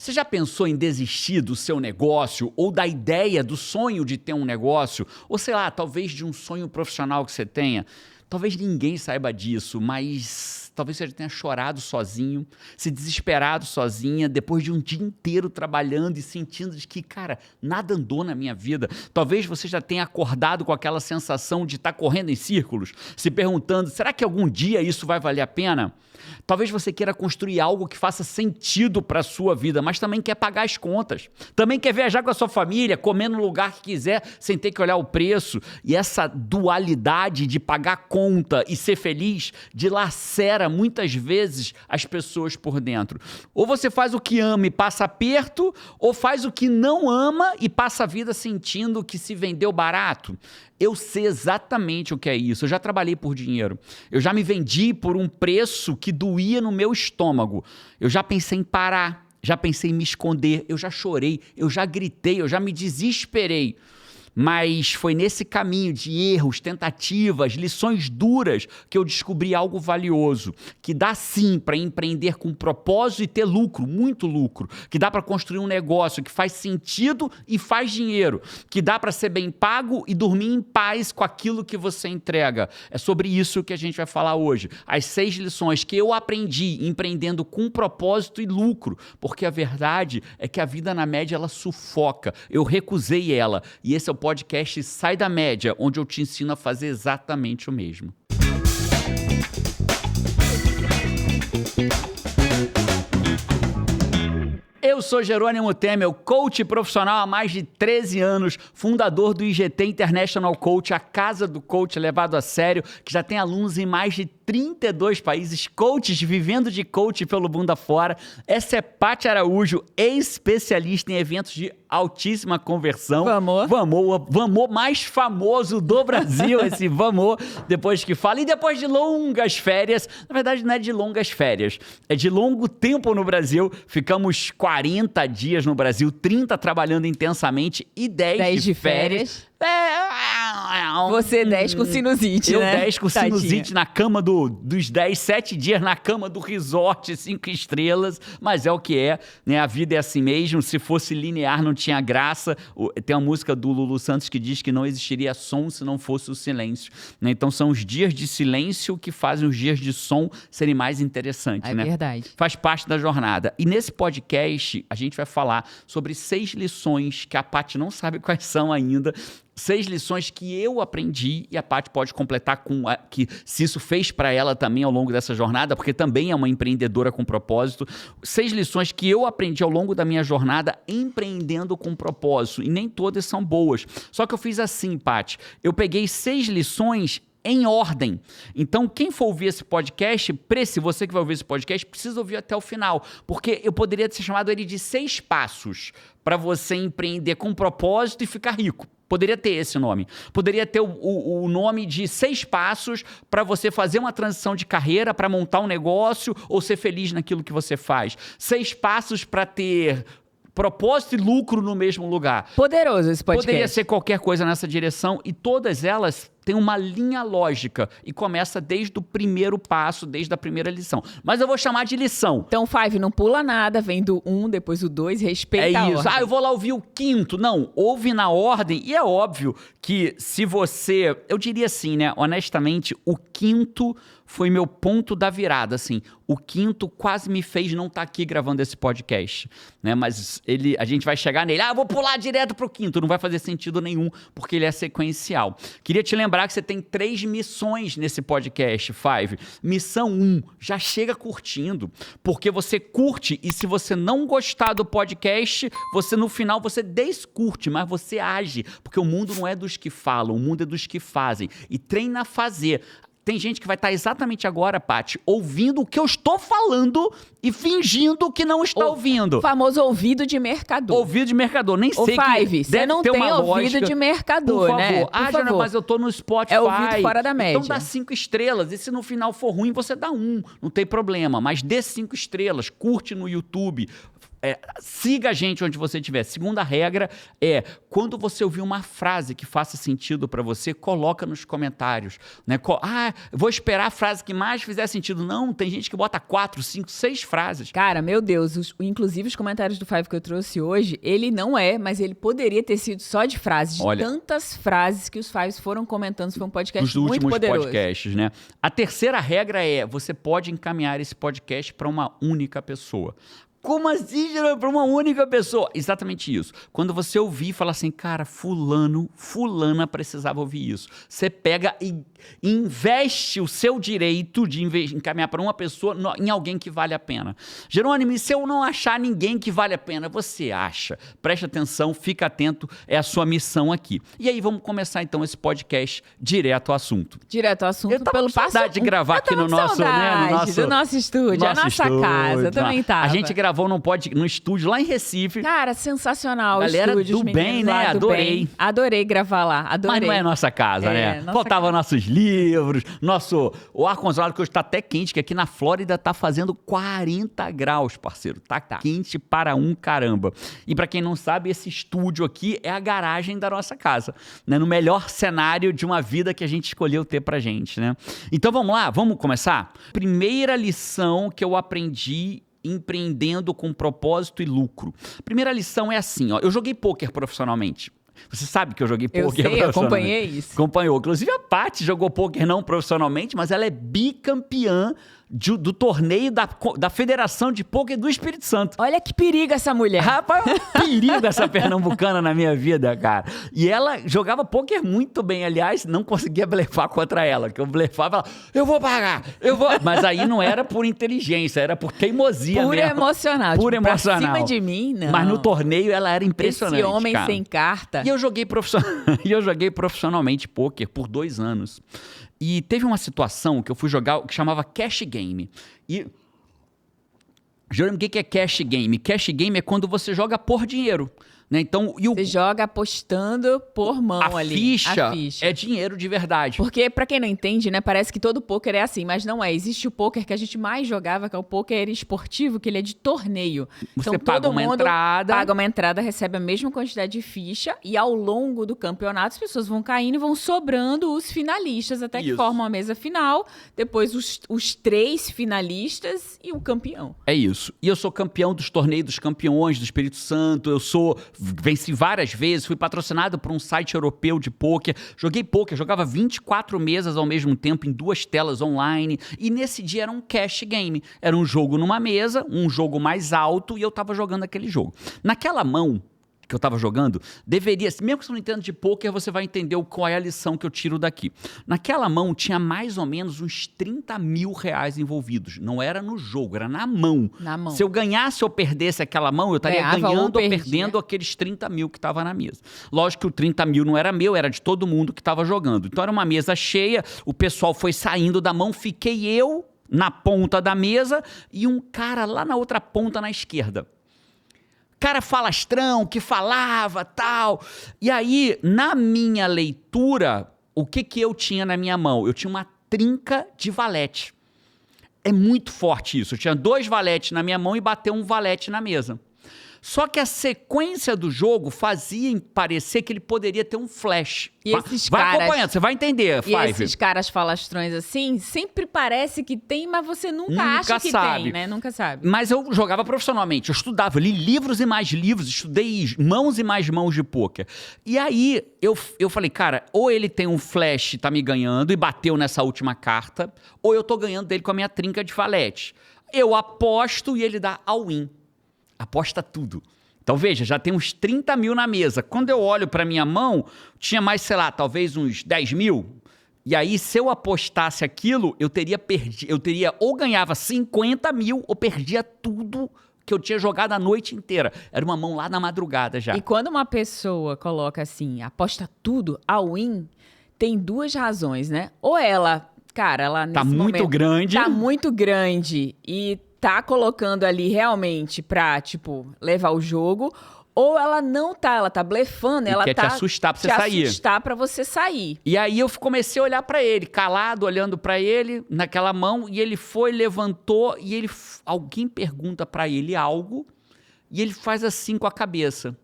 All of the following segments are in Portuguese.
Você já pensou em desistir do seu negócio ou da ideia, do sonho de ter um negócio? Ou sei lá, talvez de um sonho profissional que você tenha? Talvez ninguém saiba disso, mas talvez você já tenha chorado sozinho, se desesperado sozinha, depois de um dia inteiro trabalhando e sentindo de que, cara, nada andou na minha vida. Talvez você já tenha acordado com aquela sensação de estar correndo em círculos, se perguntando, será que algum dia isso vai valer a pena? Talvez você queira construir algo que faça sentido para a sua vida, mas também quer pagar as contas. Também quer viajar com a sua família, comer no lugar que quiser, sem ter que olhar o preço. E essa dualidade de pagar conta e ser feliz dilacera muitas vezes as pessoas por dentro. Ou você faz o que ama e passa aperto, ou faz o que não ama e passa a vida sentindo que se vendeu barato. Eu sei exatamente o que é isso. Eu já trabalhei por dinheiro. Eu já me vendi por um preço que doía no meu estômago. Eu já pensei em parar, já pensei em me esconder, eu já chorei, eu já gritei, eu já me desesperei. Mas foi nesse caminho de erros, tentativas, lições duras que eu descobri algo valioso, que dá sim para empreender com propósito e ter lucro, muito lucro, que dá para construir um negócio que faz sentido e faz dinheiro, que dá para ser bem pago e dormir em paz com aquilo que você entrega. É sobre isso que a gente vai falar hoje. As 6 lições que eu aprendi empreendendo com propósito e lucro, porque a verdade é que a vida na média ela sufoca. Eu recusei ela e esse é o podcast Sai da Média, onde eu te ensino a fazer exatamente o mesmo. Eu sou Jerônimo Temel, coach profissional há mais de 13 anos, fundador do IGT International Coach, a casa do coach levado a sério, que já tem alunos em mais de 32 países, coaches vivendo de coach pelo mundo afora. Essa é Paty Araújo, especialista em eventos de altíssima conversão. Vamos mais famoso do Brasil, esse vamos, depois que fala. E depois de longas férias, na verdade não é de longas férias, é de longo tempo no Brasil. Ficamos 40 dias no Brasil, 30 trabalhando intensamente e 10 de férias. Você 10 com sinusite, eu né? 10 com sinusite na cama dos 10, 7 dias na cama do resort, 5 estrelas, mas é o que é, né? A vida é assim mesmo, se fosse linear não tinha graça. Tem uma música do Lulu Santos que diz que não existiria som se não fosse o silêncio, né? Então são os dias de silêncio que fazem os dias de som serem mais interessantes, né? É verdade. Faz parte da jornada. E nesse podcast a gente vai falar sobre 6 lições que a Paty não sabe quais são ainda, 6 lições que eu aprendi e a Paty pode completar com que se isso fez para ela também ao longo dessa jornada, porque também é uma empreendedora com propósito. 6 lições que eu aprendi ao longo da minha jornada empreendendo com propósito, e nem todas são boas. Só que eu fiz assim, Paty, eu peguei 6 lições em ordem. Então, quem for ouvir esse podcast, se você que vai ouvir esse podcast, precisa ouvir até o final, porque eu poderia ter chamado ele de 6 passos para você empreender com propósito e ficar rico. Poderia ter esse nome. Poderia ter o nome de 6 passos para você fazer uma transição de carreira, para montar um negócio ou ser feliz naquilo que você faz. 6 passos para ter propósito e lucro no mesmo lugar. Poderoso esse podcast. Poderia ser qualquer coisa nessa direção e todas elas têm uma linha lógica e começa desde o primeiro passo, desde a primeira lição. Mas eu vou chamar de lição. Então, 5, não pula nada, vem do 1, depois o 2, respeita a ordem. Eu vou lá ouvir o 5º. Não, ouve na ordem. E é óbvio que se você... Eu diria assim, né? Honestamente, o 5º foi meu ponto da virada, assim. O 5º quase me fez não estar aqui gravando esse podcast, né? Mas a gente vai chegar nele. Eu vou pular direto pro 5º. Não vai fazer sentido nenhum, porque ele é sequencial. Queria te lembrar que você tem 3 missões nesse podcast, 5. Missão 1, já chega curtindo, porque você curte e se você não gostar do podcast, no final você descurte, mas você age, porque o mundo não é dos que falam, o mundo é dos que fazem. E treina a fazer. Tem gente que vai estar exatamente agora, Paty, ouvindo o que eu estou falando e fingindo que não está ouvindo. O famoso ouvido de mercador. Ouvido de mercador. Nem sei que você não tem ouvido lógica. De mercador, por né? Favor. Jana, mas eu tô no Spotify. É ouvido fora da média. Então dá 5 estrelas. E se no final for ruim, você dá 1. Não tem problema. Mas dê 5 estrelas. Curte no YouTube. Siga a gente onde você estiver. Segunda regra é, quando você ouvir uma frase que faça sentido para você, coloca nos comentários. Né? Vou esperar a frase que mais fizer sentido. Não, tem gente que bota 4, 5, 6 frases. Cara, meu Deus, inclusive os comentários do Five que eu trouxe hoje, ele não mas ele poderia ter sido só de frases, de tantas frases que os Fives foram comentando. Foi um podcast muito poderoso. Dos últimos podcasts, né? A terceira regra é, você pode encaminhar esse podcast para uma única pessoa. Como assim, para uma única pessoa? Exatamente isso. Quando você ouvir e falar assim, cara, fulana precisava ouvir isso. Você pega e investe o seu direito de encaminhar para uma pessoa em alguém que vale a pena. Jerônimo, e se eu não achar ninguém que vale a pena? Você acha. Preste atenção, fica atento, é a sua missão aqui. E aí vamos começar então esse podcast direto ao assunto. Direto ao assunto. Eu tava com saudade de gravar aqui no nosso do nosso estúdio, a nossa casa, eu também tava. A gente gravou no estúdio lá em Recife. Cara, sensacional. Galera estúdio, do bem, né? Adorei. Adorei gravar lá, adorei. Mas não é nossa casa, né? Faltava nossos livros, o ar-condicionado que hoje tá até quente, que aqui na Flórida tá fazendo 40 graus, parceiro. Tá quente para um caramba. E pra quem não sabe, esse estúdio aqui é a garagem da nossa casa, né? No melhor cenário de uma vida que a gente escolheu ter pra gente, né? Então vamos lá, vamos começar? Primeira lição que eu aprendi empreendendo com propósito e lucro. Primeira lição é assim, ó. Eu joguei pôquer profissionalmente. Você sabe que eu joguei pôquer profissionalmente. Eu acompanhei isso. Acompanhou. Inclusive a Paty jogou pôquer não profissionalmente, mas ela é bicampeã do torneio da Federação de Pôquer do Espírito Santo. Olha que perigo essa mulher. Rapaz, é um perigo essa pernambucana na minha vida, cara. E ela jogava pôquer muito bem, aliás, não conseguia blefar contra ela, que eu blefava, eu vou pagar, eu vou... Mas aí não era por inteligência, era por teimosia pura mesmo. Emocional. Pura emocional. Pra cima de mim, não. Mas no torneio ela era impressionante, esse homem cara. sem carta. E eu joguei profissionalmente pôquer por 2 anos. E teve uma situação que eu fui jogar que chamava Cash Game. E, Jerônimo, o que é Cash Game? Cash Game é quando você joga por dinheiro. Né? Então, você joga apostando por mão ali. A ficha é dinheiro de verdade. Porque, pra quem não entende, né, parece que todo pôquer é assim, mas não é. Existe o pôquer que a gente mais jogava, que é o pôquer esportivo, que ele é de torneio. Você então, paga todo uma mundo entrada. paga uma entrada, recebe a mesma quantidade de ficha, e ao longo do campeonato as pessoas vão caindo e vão sobrando os finalistas, até que formam a mesa final, depois os 3 finalistas e o campeão. É isso. E eu sou campeão dos torneios dos campeões do Espírito Santo, venci várias vezes, fui patrocinado por um site europeu de pôquer, joguei pôquer, jogava 24 mesas ao mesmo tempo em 2 telas online, e nesse dia era um cash game, era um jogo numa mesa, um jogo mais alto, e eu tava jogando aquele jogo. Naquela mão que eu tava jogando, mesmo que você não entenda de pôquer, você vai entender qual é a lição que eu tiro daqui. Naquela mão tinha mais ou menos uns 30 mil reais envolvidos. Não era no jogo, era na mão. Na mão. Se eu ganhasse ou perdesse aquela mão, eu estaria ganhando ou perdendo aqueles 30 mil que tava na mesa. Lógico que o 30 mil não era meu, era de todo mundo que tava jogando. Então era uma mesa cheia, o pessoal foi saindo da mão, fiquei eu na ponta da mesa e um cara lá na outra ponta na esquerda. Cara falastrão, que falava, tal. E aí, na minha leitura, o que eu tinha na minha mão? Eu tinha uma trinca de valete. É muito forte isso. Eu tinha 2 valetes na minha mão e bateu um valete na mesa. Só que a sequência do jogo fazia parecer que ele poderia ter um flash. E esses vai caras, acompanhando, você vai entender, Five. E esses caras falastrões assim, sempre parece que tem, mas você nunca acha que sabe. Tem, né? Nunca sabe. Mas eu jogava profissionalmente, eu estudava, eu li livros e mais livros, estudei mãos e mais mãos de pôquer. E aí eu falei, cara, ou ele tem um flash e tá me ganhando e bateu nessa última carta, ou eu tô ganhando dele com a minha trinca de valete. Eu aposto e ele dá all-in. Aposta tudo. Então, veja, já tem uns 30 mil na mesa. Quando eu olho para minha mão, tinha mais, sei lá, talvez uns 10 mil. E aí, se eu apostasse aquilo, eu teria ou ganhava 50 mil ou perdia tudo que eu tinha jogado a noite inteira. Era uma mão lá na madrugada já. E quando uma pessoa coloca assim, aposta tudo, all-in, tem 2 razões, né? Ou ela, cara, ela nesse momento tá muito grande e tá colocando ali realmente pra, tipo, levar o jogo, ou ela não tá, ela tá blefando, ela quer tá... te assustar pra você sair. Assustar pra você sair. E aí eu comecei a olhar pra ele, calado, olhando pra ele, naquela mão, e ele foi, levantou, e alguém pergunta pra ele algo, E ele faz assim com a cabeça.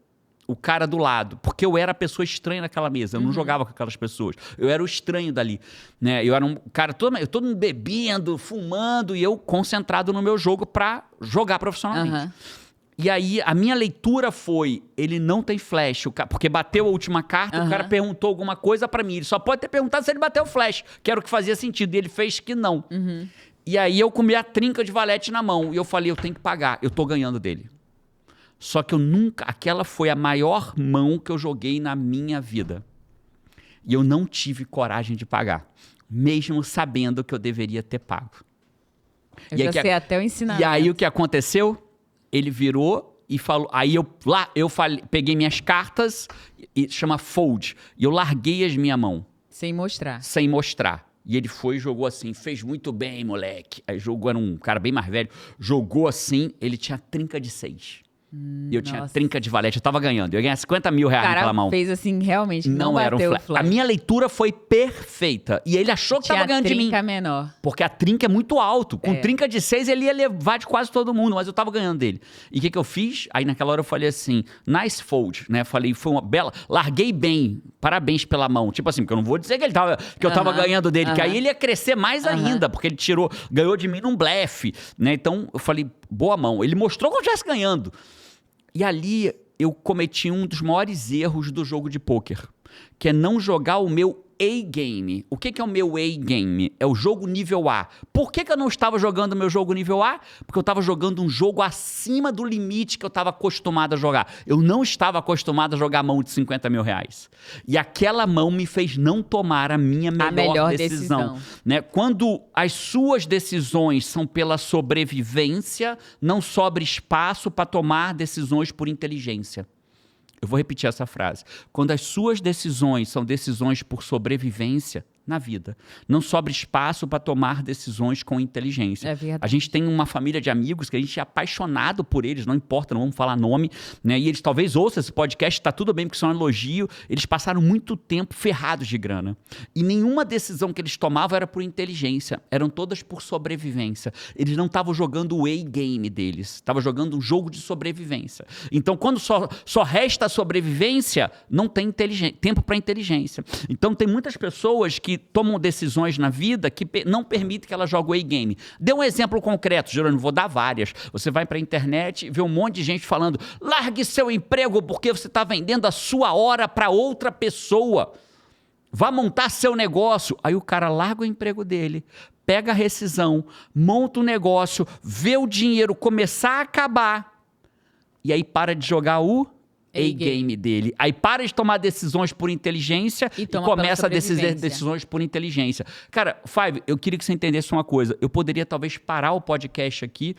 O cara do lado, porque eu era a pessoa estranha naquela mesa, eu não jogava com aquelas pessoas, eu era o estranho dali, né? Eu era um cara todo mundo bebendo, fumando e eu concentrado no meu jogo pra jogar profissionalmente. E aí a minha leitura foi, ele não tem flash, porque bateu a última carta, o cara perguntou alguma coisa pra mim, ele só pode ter perguntado se ele bateu o flash, que era o que fazia sentido, e ele fez que não. E aí eu comi a trinca de valete na mão, e eu falei, eu tenho que pagar, eu tô ganhando dele. Só que eu nunca... Aquela foi a maior mão que eu joguei na minha vida. E eu não tive coragem de pagar. Mesmo sabendo que eu deveria ter pago. Eu já sei até o ensinamento. E aí o que aconteceu? Ele virou e falou... Aí eu falei, peguei minhas cartas, e chama fold. E eu larguei as minha mão. Sem mostrar. Sem mostrar. E ele foi e jogou assim, fez muito bem, moleque. Aí jogou, era um cara bem mais velho. Jogou assim, ele tinha trinca de 6. E eu tinha trinca de valete, eu tava ganhando. Eu ia ganhar 50 mil reais naquela mão. O cara fez assim, realmente, não bateu o flash. A minha leitura foi perfeita. E ele achou que tava ganhando de mim. Tinha trinca menor. Porque a trinca é muito alto. Com trinca de 6, ele ia levar de quase todo mundo, mas eu tava ganhando dele. E o que eu fiz? Aí naquela hora eu falei assim, nice fold, né? Falei, foi uma bela... Larguei bem, parabéns pela mão. Tipo assim, porque eu não vou dizer que, eu tava ganhando dele, que aí ele ia crescer mais ainda, porque ele ganhou de mim num blefe, né? Então eu falei, boa mão. Ele mostrou que eu estivesse ganhando. E ali eu cometi um dos maiores erros do jogo de pôquer, que é não jogar o meu A-game. O que é o meu A-game? É o jogo nível A. Por que eu não estava jogando o meu jogo nível A? Porque eu estava jogando um jogo acima do limite que eu estava acostumado a jogar. Eu não estava acostumado a jogar mão de 50 mil reais. E aquela mão me fez não tomar a minha melhor decisão. Né? Quando as suas decisões são pela sobrevivência, não sobra espaço para tomar decisões por inteligência. Eu vou repetir essa frase. Quando as suas decisões são decisões por sobrevivência na vida, não sobra espaço para tomar decisões com inteligência. É verdade. A gente tem uma família de amigos que a gente é apaixonado por eles, não importa, não vamos falar nome, né? E eles talvez ouçam esse podcast, tá tudo bem porque isso é um elogio, eles passaram muito tempo ferrados de grana. E nenhuma decisão que eles tomavam era por inteligência, eram todas por sobrevivência. Eles não estavam jogando o A-game deles, estavam jogando um jogo de sobrevivência. Então, quando só resta a sobrevivência, não tem tempo para inteligência. Então, tem muitas pessoas que tomam decisões na vida que não permitem que ela jogue o A-game. Dê um exemplo concreto, Jerônimo, vou dar várias. Você vai para a internet e vê um monte de gente falando, largue seu emprego porque você está vendendo a sua hora para outra pessoa. Vá montar seu negócio. Aí o cara larga o emprego dele, pega a rescisão, monta um negócio, vê o dinheiro começar a acabar e aí para de jogar o A-game dele. Aí para de tomar decisões por inteligência e começa a decisões por inteligência. Cara, Five, eu queria que você entendesse uma coisa. Eu poderia talvez parar o podcast aqui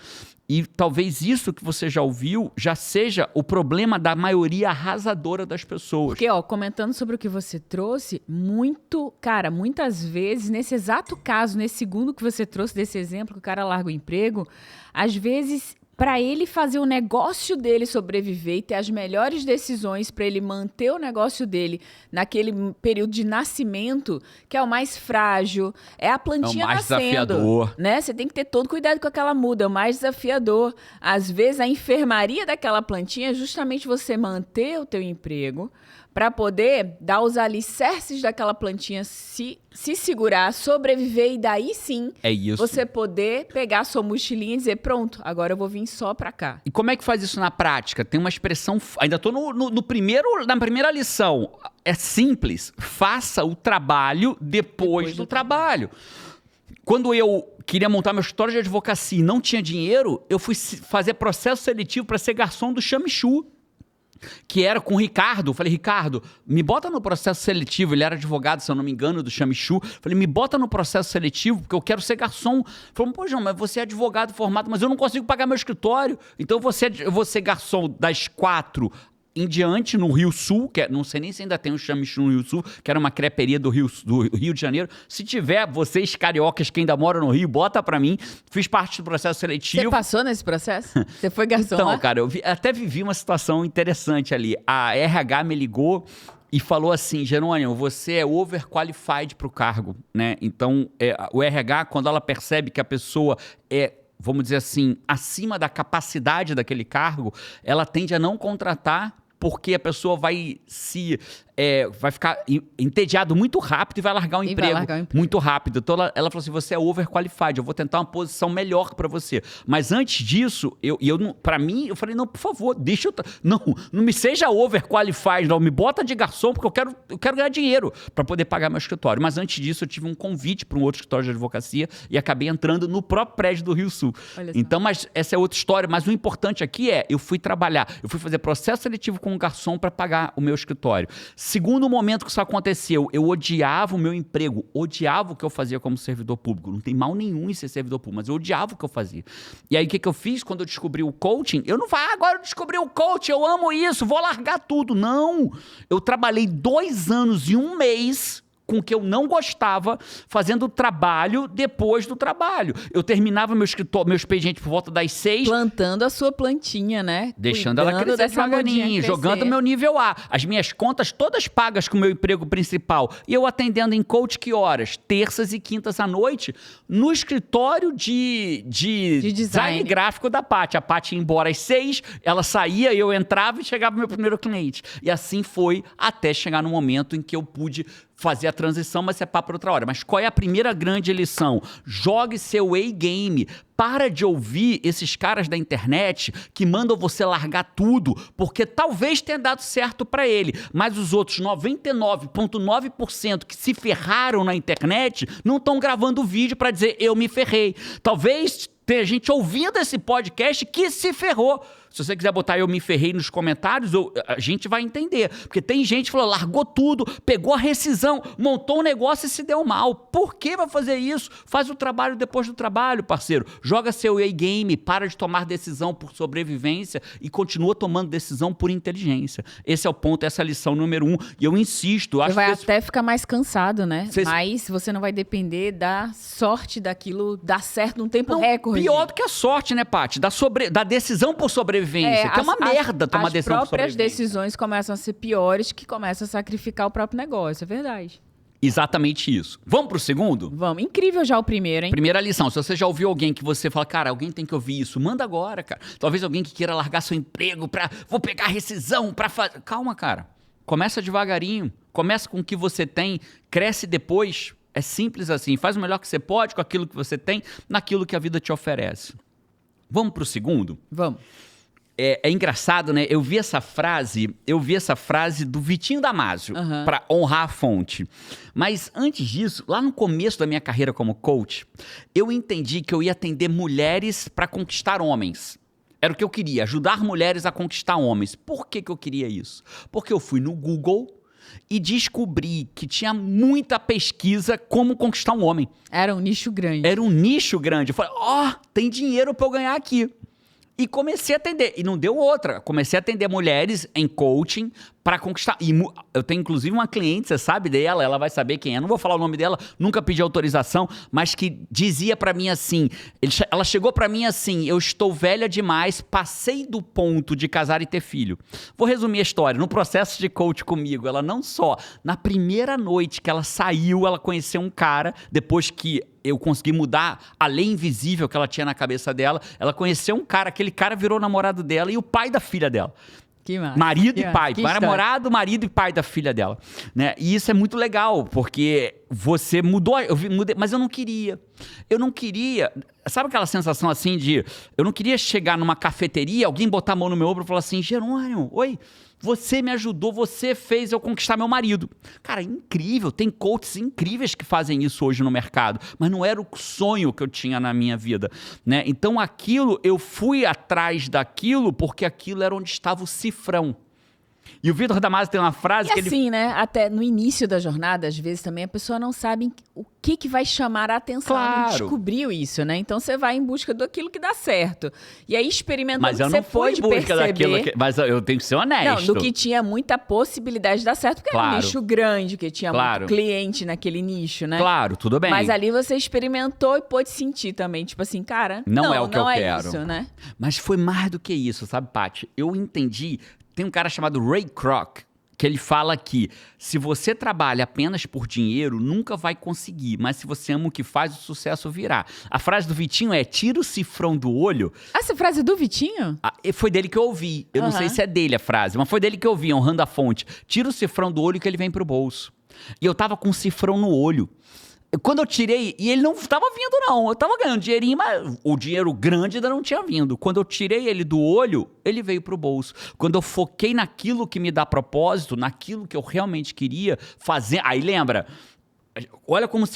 e talvez isso que você já ouviu já seja o problema da maioria arrasadora das pessoas. Porque, comentando sobre o que você trouxe, muitas vezes, nesse exato caso, nesse segundo que você trouxe desse exemplo, que o cara larga o emprego, às vezes... Para ele fazer o negócio dele sobreviver e ter as melhores decisões para ele manter o negócio dele naquele período de nascimento, que é o mais frágil, é a plantinha nascendo. É o mais desafiador. Né? Você tem que ter todo cuidado com aquela muda, é o mais desafiador. Às vezes, a enfermaria daquela plantinha é justamente você manter o teu emprego para poder dar os alicerces daquela plantinha se segurar, sobreviver e daí sim você poder pegar a sua mochilinha e dizer, pronto, agora eu vou vir só para cá. E como é que faz isso na prática? Tem uma expressão, ainda estou na primeira lição, é simples, faça o trabalho depois do trabalho. Quando eu queria montar meu escritório de advocacia e não tinha dinheiro, eu fui fazer processo seletivo para ser garçom do Chamichu, que era com o Ricardo. Falei, Ricardo, me bota no processo seletivo. Ele era advogado, se eu não me engano, do Chamichu. Falei, me bota no processo seletivo, porque eu quero ser garçom. Falei, pô, João, mas você é advogado formado, mas eu não consigo pagar meu escritório. Então eu vou ser garçom das 4 em diante no Rio Sul, que não sei nem se ainda tem um Chamichu no Rio Sul, que era uma creperia do Rio de Janeiro. Se tiver, vocês cariocas que ainda moram no Rio, bota pra mim. Fiz parte do processo seletivo. Você passou nesse processo? Você foi garçom então, lá? Cara, eu até vivi uma situação interessante ali. A RH me ligou e falou assim, Jerônimo, você é overqualified pro cargo, né? Então, o RH, quando ela percebe que a pessoa é vamos dizer assim, acima da capacidade daquele cargo, ela tende a não contratar porque a pessoa vai ficar entediado muito rápido e vai largar o emprego muito rápido. Então ela falou assim, você é overqualified, eu vou tentar uma posição melhor para você. Mas antes disso, para mim, eu falei, não, por favor, deixa eu... Não me seja overqualified, não, me bota de garçom, porque eu quero ganhar dinheiro para poder pagar meu escritório. Mas antes disso, eu tive um convite para um outro escritório de advocacia e acabei entrando no próprio prédio do Rio Sul. Então, mas essa é outra história. Mas o importante aqui eu fui fazer processo seletivo com um garçom para pagar o meu escritório. Segundo momento que isso aconteceu, eu odiava o meu emprego, odiava o que eu fazia como servidor público. Não tem mal nenhum em ser servidor público, mas eu odiava o que eu fazia. E aí, o que eu fiz quando eu descobri o coaching? Eu não falei, agora eu descobri o coaching, eu amo isso, vou largar tudo. Não! Eu trabalhei 2 anos e 1 mês com o que eu não gostava, fazendo trabalho depois do trabalho. Eu terminava meu expediente por volta das 6. Plantando a sua plantinha, né? Deixando ela crescer devagarinho, jogando meu nível A. As minhas contas todas pagas com o meu emprego principal. E eu atendendo em coach que horas? Terças e quintas à noite, no escritório de design gráfico da Paty. A Paty ia embora às 6, ela saía, eu entrava e chegava o meu primeiro cliente. E assim foi até chegar no momento em que eu pude fazer a transição, mas é papo para outra hora. Mas qual é a primeira grande lição? Jogue seu A-game. Para de ouvir esses caras da internet que mandam você largar tudo, porque talvez tenha dado certo para ele, mas os outros 99,9% que se ferraram na internet não estão gravando vídeo para dizer eu me ferrei. Talvez tenha gente ouvindo esse podcast que se ferrou. Se você quiser botar eu me ferrei nos comentários, a gente vai entender. Porque tem gente que falou, largou tudo, pegou a rescisão, montou um negócio e se deu mal. Por que vai fazer isso? Faz o trabalho depois do trabalho, parceiro. Joga seu A-game, para de tomar decisão por sobrevivência e continua tomando decisão por inteligência. Esse é o ponto, essa é a lição número 1. E eu insisto. Você vai até ficar mais cansado, né? Mas você não vai depender da sorte daquilo dar certo num tempo recorde. Pior do que a sorte, né, Paty? Da decisão por sobrevivência. Que é uma merda tomar decisão por sobrevivência. As próprias decisões começam a ser piores, que começam a sacrificar o próprio negócio, é verdade. Exatamente isso. Vamos pro segundo? Vamos. Incrível já o primeiro, hein? Primeira lição. Se você já ouviu alguém que você fala, cara, alguém tem que ouvir isso, manda agora, cara. Talvez alguém que queira largar seu emprego vou pegar a rescisão pra fazer... Calma, cara. Começa devagarinho. Começa com o que você tem, cresce depois. É simples assim. Faz o melhor que você pode com aquilo que você tem, naquilo que a vida te oferece. Vamos pro segundo? Vamos. É engraçado, né? Eu vi essa frase do Vitinho Damasio, para honrar a fonte. Mas antes disso, lá no começo da minha carreira como coach, eu entendi que eu ia atender mulheres para conquistar homens. Era o que eu queria, ajudar mulheres a conquistar homens. Por que eu queria isso? Porque eu fui no Google e descobri que tinha muita pesquisa como conquistar um homem. Era um nicho grande. Eu falei, tem dinheiro para eu ganhar aqui. E comecei a atender. E não deu outra. Comecei a atender mulheres em coaching para conquistar. E eu tenho, inclusive, uma cliente, você sabe dela, ela vai saber quem é. Não vou falar o nome dela, nunca pedi autorização, mas que dizia para mim assim, ela chegou para mim assim, eu estou velha demais, passei do ponto de casar e ter filho. Vou resumir a história. No processo de coach comigo, ela não só, na primeira noite que ela saiu, ela conheceu um cara, depois que eu consegui mudar a lei invisível que ela tinha na cabeça dela, ela conheceu um cara, aquele cara virou namorado dela e o pai da filha dela. Que massa. Marido e pai. Namorado, marido e pai da filha dela. Né? E isso é muito legal, porque você mudou, mas eu não queria. Sabe aquela sensação assim de... Eu não queria chegar numa cafeteria, alguém botar a mão no meu ombro e falar assim, Jerônimo, oi, você me ajudou, você fez eu conquistar meu marido. Cara, incrível, tem coaches incríveis que fazem isso hoje no mercado, mas não era o sonho que eu tinha na minha vida, né? Então eu fui atrás daquilo porque aquilo era onde estava o cifrão. E o Vitor Damasio tem uma frase que assim, né? Até no início da jornada, às vezes também a pessoa não sabe o que vai chamar a atenção. Claro. Ela não descobriu isso, né? Então você vai em busca daquilo que dá certo. E aí experimentando, você pode perceber... Mas eu tenho que ser honesto. Não, do que tinha muita possibilidade de dar certo, porque era um nicho grande, que tinha muito cliente naquele nicho, né? Claro, tudo bem. Mas ali você experimentou e pôde sentir também, tipo assim, cara, não é o que eu quero. Isso, né? Mas foi mais do que isso, sabe, Paty? Eu entendi... Tem um cara chamado Ray Kroc, que ele fala que se você trabalha apenas por dinheiro, nunca vai conseguir, mas se você ama o que faz, o sucesso virá. A frase do Vitinho é, tira o cifrão do olho. Essa frase é do Vitinho? Foi dele que eu ouvi. Eu não sei se é dele a frase, mas foi dele que eu ouvi, honrando a fonte. Tira o cifrão do olho que ele vem pro bolso. E eu tava com um cifrão no olho. Quando eu tirei, e ele não estava vindo não, eu estava ganhando dinheirinho, mas o dinheiro grande ainda não tinha vindo. Quando eu tirei ele do olho, ele veio pro bolso. Quando eu foquei naquilo que me dá propósito, naquilo que eu realmente queria fazer, aí lembra, olha como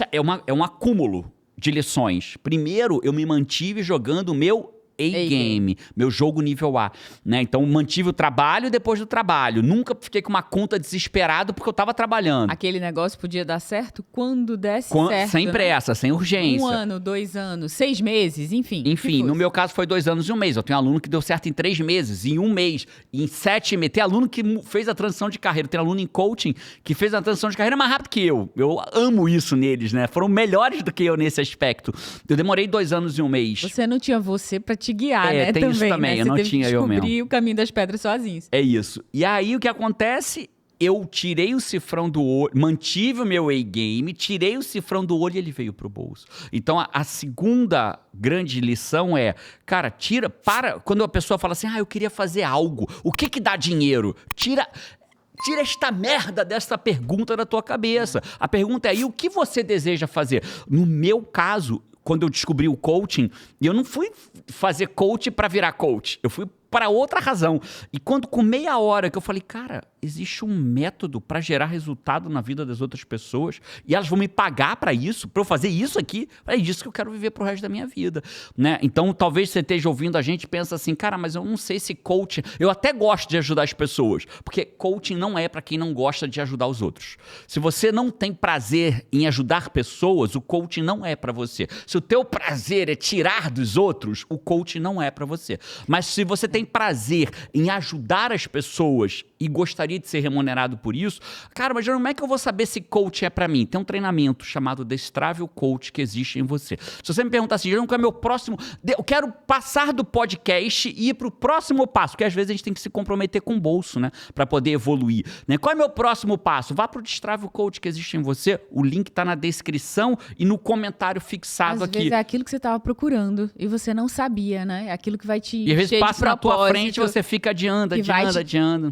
é um acúmulo de lições. Primeiro, eu me mantive jogando o meu A-game, meu jogo nível A, né? Então, mantive o trabalho depois do trabalho. Nunca fiquei com uma conta desesperado porque eu tava trabalhando. Aquele negócio podia dar certo quando desse certo. Sem pressa, sem urgência. 1 ano, 2 anos, 6 meses, enfim. Enfim, no meu caso foi 2 anos e 1 mês. Eu tenho aluno que deu certo em 3 meses, em 1 mês, em 7 meses. Tem aluno que fez a transição de carreira. Tem aluno em coaching que fez a transição de carreira mais rápido que eu. Eu amo isso neles, né? Foram melhores do que eu nesse aspecto. Eu demorei 2 anos e 1 mês. Você não tinha você pra te guiar, né? Tem isso também, né? Eu não tinha eu mesmo. Descobrir o caminho das pedras sozinhos. É isso. E aí o que acontece? Eu tirei o cifrão do olho, mantive o meu A-game, tirei o cifrão do olho e ele veio pro bolso. Então a segunda grande lição é, cara, quando a pessoa fala assim, eu queria fazer algo, o que dá dinheiro? Tira esta merda dessa pergunta da tua cabeça. A pergunta é, e o que você deseja fazer? No meu caso, quando eu descobri o coaching, eu não fui fazer coach para virar coach. Eu fui para outra razão. E quando com meia hora que eu falei, cara, existe um método para gerar resultado na vida das outras pessoas e elas vão me pagar para isso, para eu fazer isso aqui, é disso que eu quero viver pro resto da minha vida, né? Então, talvez você esteja ouvindo a gente e pensa assim, cara, mas eu não sei se coaching... Eu até gosto de ajudar as pessoas, porque coaching não é para quem não gosta de ajudar os outros. Se você não tem prazer em ajudar pessoas, o coaching não é para você. Se o teu prazer é tirar dos outros, o coaching não é para você. Mas se você tem prazer em ajudar as pessoas e gostaria de ser remunerado por isso, cara, mas como é que eu vou saber se coach é pra mim? Tem um treinamento chamado Destrave o Coach que existe em você. Se você me perguntar assim, qual é o meu próximo... Eu quero passar do podcast e ir pro próximo passo, porque às vezes a gente tem que se comprometer com o bolso, né? Pra poder evoluir, né? Qual é o meu próximo passo? Vá pro Destrave o Coach que existe em você, o link tá na descrição e no comentário fixado aqui. Às vezes é aquilo que você tava procurando e você não sabia, né? É aquilo que vai te... E às vezes passa na tua frente, você fica adiando.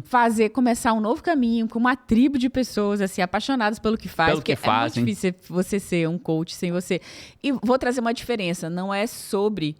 Fazer começar um novo caminho com uma tribo de pessoas assim apaixonadas pelo que faz, porque é muito difícil você ser um coach sem você. E vou trazer uma diferença, não é sobre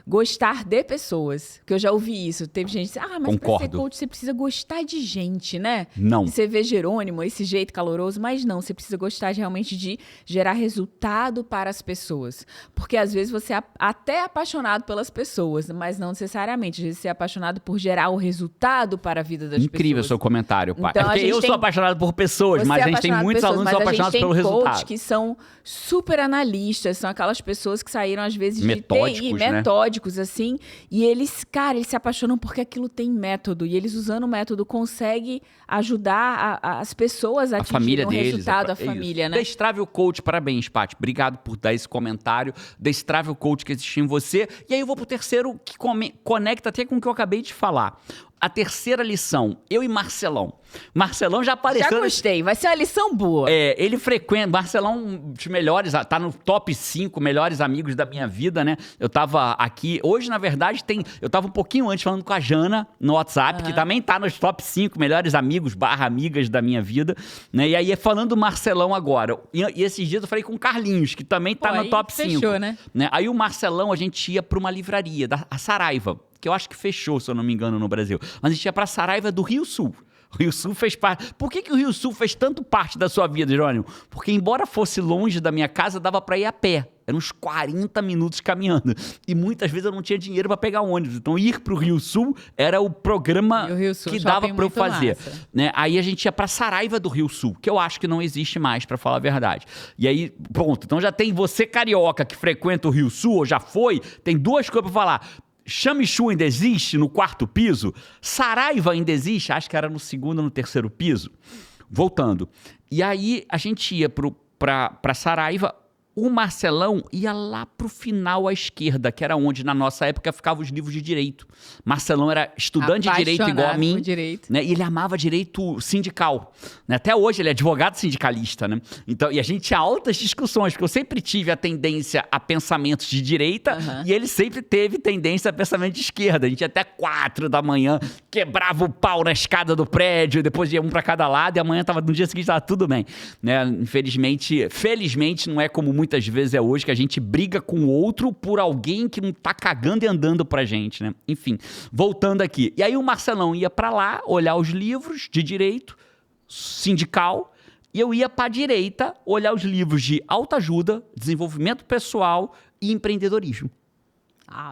gostar de pessoas, que eu já ouvi isso. Teve gente que disse, mas para ser coach você precisa gostar de gente, né? Não. Você vê Jerônimo, esse jeito caloroso, mas não, você precisa gostar realmente de gerar resultado para as pessoas. Porque às vezes você é até apaixonado pelas pessoas, mas não necessariamente. Às vezes você é apaixonado por gerar o resultado para a vida das pessoas. Incrível o seu comentário, pai. Então, porque eu sou apaixonado por pessoas, mas a gente tem muitos alunos que são apaixonados pelo resultado. Coach que são super analistas, são aquelas pessoas que saíram às vezes de metódicos, TI, metódicos, assim, e eles se apaixonam porque aquilo tem método, e eles usando o método conseguem ajudar as pessoas a atingirem um resultado, a família, né? Destrave o Coach, parabéns, Paty. Obrigado por dar esse comentário. Destrave o Coach que existe em você. E aí eu vou pro terceiro, que conecta até com o que eu acabei de falar. A terceira lição, eu e Marcelão. Marcelão já apareceu... Já gostei, vai ser uma lição boa. Ele frequenta... Marcelão, um dos melhores, tá no top 5 melhores amigos da minha vida, né? Eu tava aqui... Hoje, na verdade, eu tava um pouquinho antes falando com a Jana no WhatsApp, que também tá nos top 5 melhores amigos / amigas da minha vida, né? E aí, falando do Marcelão agora. E esses dias eu falei com o Carlinhos, que também tá no top 5. Fechou, né? Aí o Marcelão, a gente ia pra uma livraria, a Saraiva, que eu acho que fechou, se eu não me engano, no Brasil. Mas a gente ia pra Saraiva do Rio Sul. O Rio Sul fez parte... Por que o Rio Sul fez tanto parte da sua vida, Jerônimo? Porque embora fosse longe da minha casa, dava pra ir a pé. Eram uns 40 minutos caminhando. E muitas vezes eu não tinha dinheiro para pegar ônibus. Então, ir pro Rio Sul era o programa que dava para eu fazer. Né? Aí a gente ia pra Saraiva do Rio Sul, que eu acho que não existe mais, para falar a verdade. E aí, pronto. Então já tem você, carioca, que frequenta o Rio Sul, ou já foi, tem 2 coisas pra falar. Chamichu ainda existe no 4º piso? Saraiva ainda existe? Acho que era no 2º ou no 3º piso. Voltando. E aí a gente ia pra Saraiva. O Marcelão ia lá pro final à esquerda, que era onde, na nossa época, ficavam os livros de direito. Marcelão era estudante de direito igual a mim. Né? E ele amava direito sindical. Né? Até hoje ele é advogado sindicalista. Né? Então, e a gente tinha altas discussões, porque eu sempre tive a tendência a pensamentos de direita e ele sempre teve tendência a pensamento de esquerda. A gente ia até 4 da manhã, quebrava o pau na escada do prédio, depois ia um para cada lado, e no dia seguinte estava tudo bem. Né? Felizmente, não é como muitas vezes é hoje, que a gente briga com o outro por alguém que não tá cagando e andando pra gente, né? Enfim, voltando aqui. E aí o Marcelão ia pra lá olhar os livros de direito sindical e eu ia pra direita olhar os livros de autoajuda, desenvolvimento pessoal e empreendedorismo.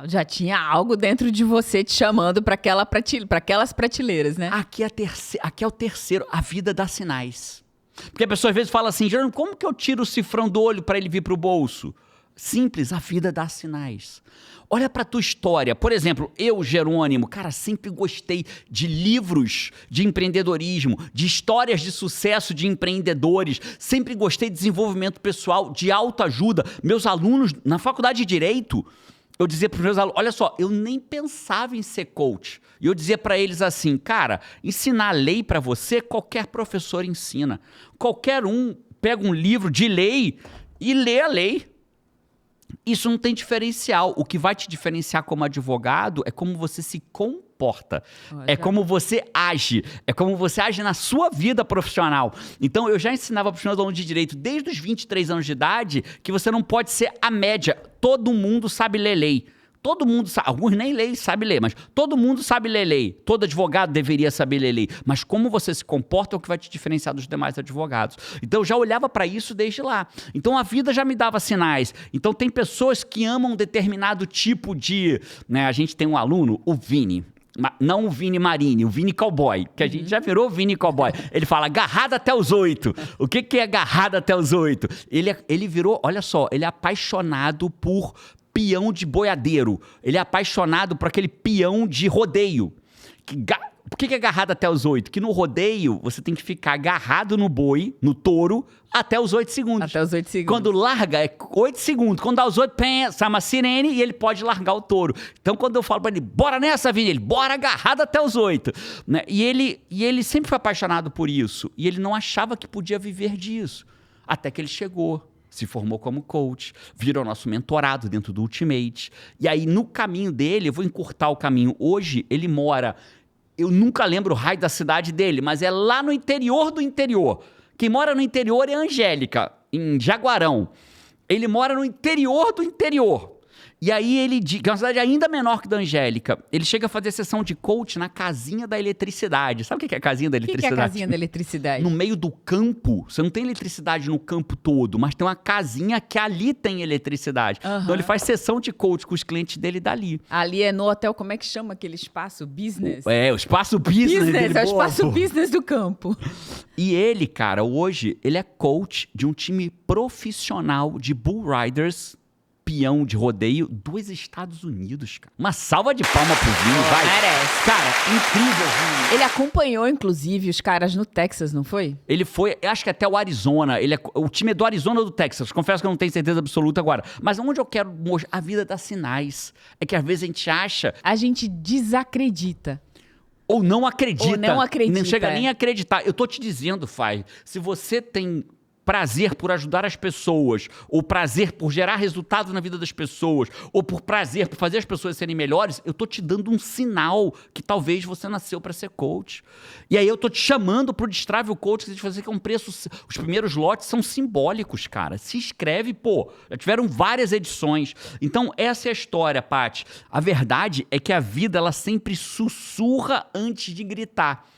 Já tinha algo dentro de você te chamando para aquelas prateleiras, né? Aqui é o terceiro, a vida dá sinais. Porque a pessoa às vezes fala assim, Jerônimo, como que eu tiro o cifrão do olho para ele vir pro bolso? Simples, a vida dá sinais. Olha pra tua história. Por exemplo, eu, Jerônimo, cara, sempre gostei de livros de empreendedorismo, de histórias de sucesso de empreendedores. Sempre gostei de desenvolvimento pessoal, de autoajuda. Meus alunos, na faculdade de Direito, eu dizia para os meus alunos, olha só, eu nem pensava em ser coach. E eu dizia para eles assim, cara, ensinar lei para você, qualquer professor ensina. Qualquer um pega um livro de lei e lê a lei. Isso não tem diferencial. O que vai te diferenciar como advogado é como você se comporta. É como você age. É como você age na sua vida profissional. Então, eu já ensinava para os meus alunos de direito, desde os 23 anos de idade, que você não pode ser a média. Todo mundo sabe ler lei. Todo mundo sabe, alguns nem lei sabe ler, mas todo mundo sabe ler lei. Todo advogado deveria saber ler lei. Mas como você se comporta é o que vai te diferenciar dos demais advogados. Então eu já olhava para isso desde lá. Então a vida já me dava sinais. Então tem pessoas que amam um determinado tipo de... Né, a gente tem um aluno, o Vini. Não o Vini Marini, o Vini Cowboy, que a gente já virou Vini Cowboy. Ele fala, agarrado até os 8. O que é agarrado até os 8? Ele virou, olha só, ele é apaixonado por peão de boiadeiro. Ele é apaixonado por aquele peão de rodeio. Por que é agarrado até os 8? Que no rodeio você tem que ficar agarrado no boi, no touro, até os 8 segundos. Até os 8 segundos. Quando larga, é 8 segundos. Quando dá os 8, sai uma sirene e ele pode largar o touro. Então, quando eu falo pra ele, bora nessa, Vini, ele, bora agarrado até os 8. Né? E ele sempre foi apaixonado por isso. E ele não achava que podia viver disso. Até que ele chegou. Se formou como coach, virou nosso mentorado dentro do Ultimate. E aí, no caminho dele, eu vou encurtar o caminho. Hoje, ele mora... Eu nunca lembro o raio da cidade dele, mas é lá no interior do interior. Quem mora no interior é a Angélica, em Jaguarão. Ele mora no interior do interior. E aí que é uma cidade ainda menor que da Angélica, ele chega a fazer sessão de coach na casinha da eletricidade. Sabe o que é a casinha da eletricidade? O que é a casinha da eletricidade? No meio do campo, você não tem eletricidade no campo todo, mas tem uma casinha que ali tem eletricidade. Então ele faz sessão de coach com os clientes dele dali. Ali é no hotel, como é que chama aquele espaço? Business? O espaço business dele. É o espaço business do campo. E ele, cara, hoje, ele é coach de um time profissional de bull riders, peão de rodeio dos Estados Unidos, cara. Uma salva de palmas pro Vini, vai. Merece. Cara, incrível, Vini. Ele acompanhou, inclusive, os caras no Texas, não foi? Ele foi, acho que até o Arizona. O time é do Arizona ou do Texas. Confesso que eu não tenho certeza absoluta agora. Mas onde eu quero mostrar, a vida dá sinais. É que às vezes a gente acha... A gente desacredita. Ou não acredita. Ou não acredita. Não chega nem a acreditar. Eu tô te dizendo, Fai, se você tem prazer por ajudar as pessoas, ou prazer por gerar resultado na vida das pessoas, ou por prazer por fazer as pessoas serem melhores, eu tô te dando um sinal que talvez você nasceu para ser coach. E aí eu tô te chamando pro Destrave o Coach, que a gente fazer que é um preço... Os primeiros lotes são simbólicos, cara. Se inscreve, já tiveram várias edições. Então, essa é a história, Paty. A verdade é que a vida, ela sempre sussurra antes de gritar.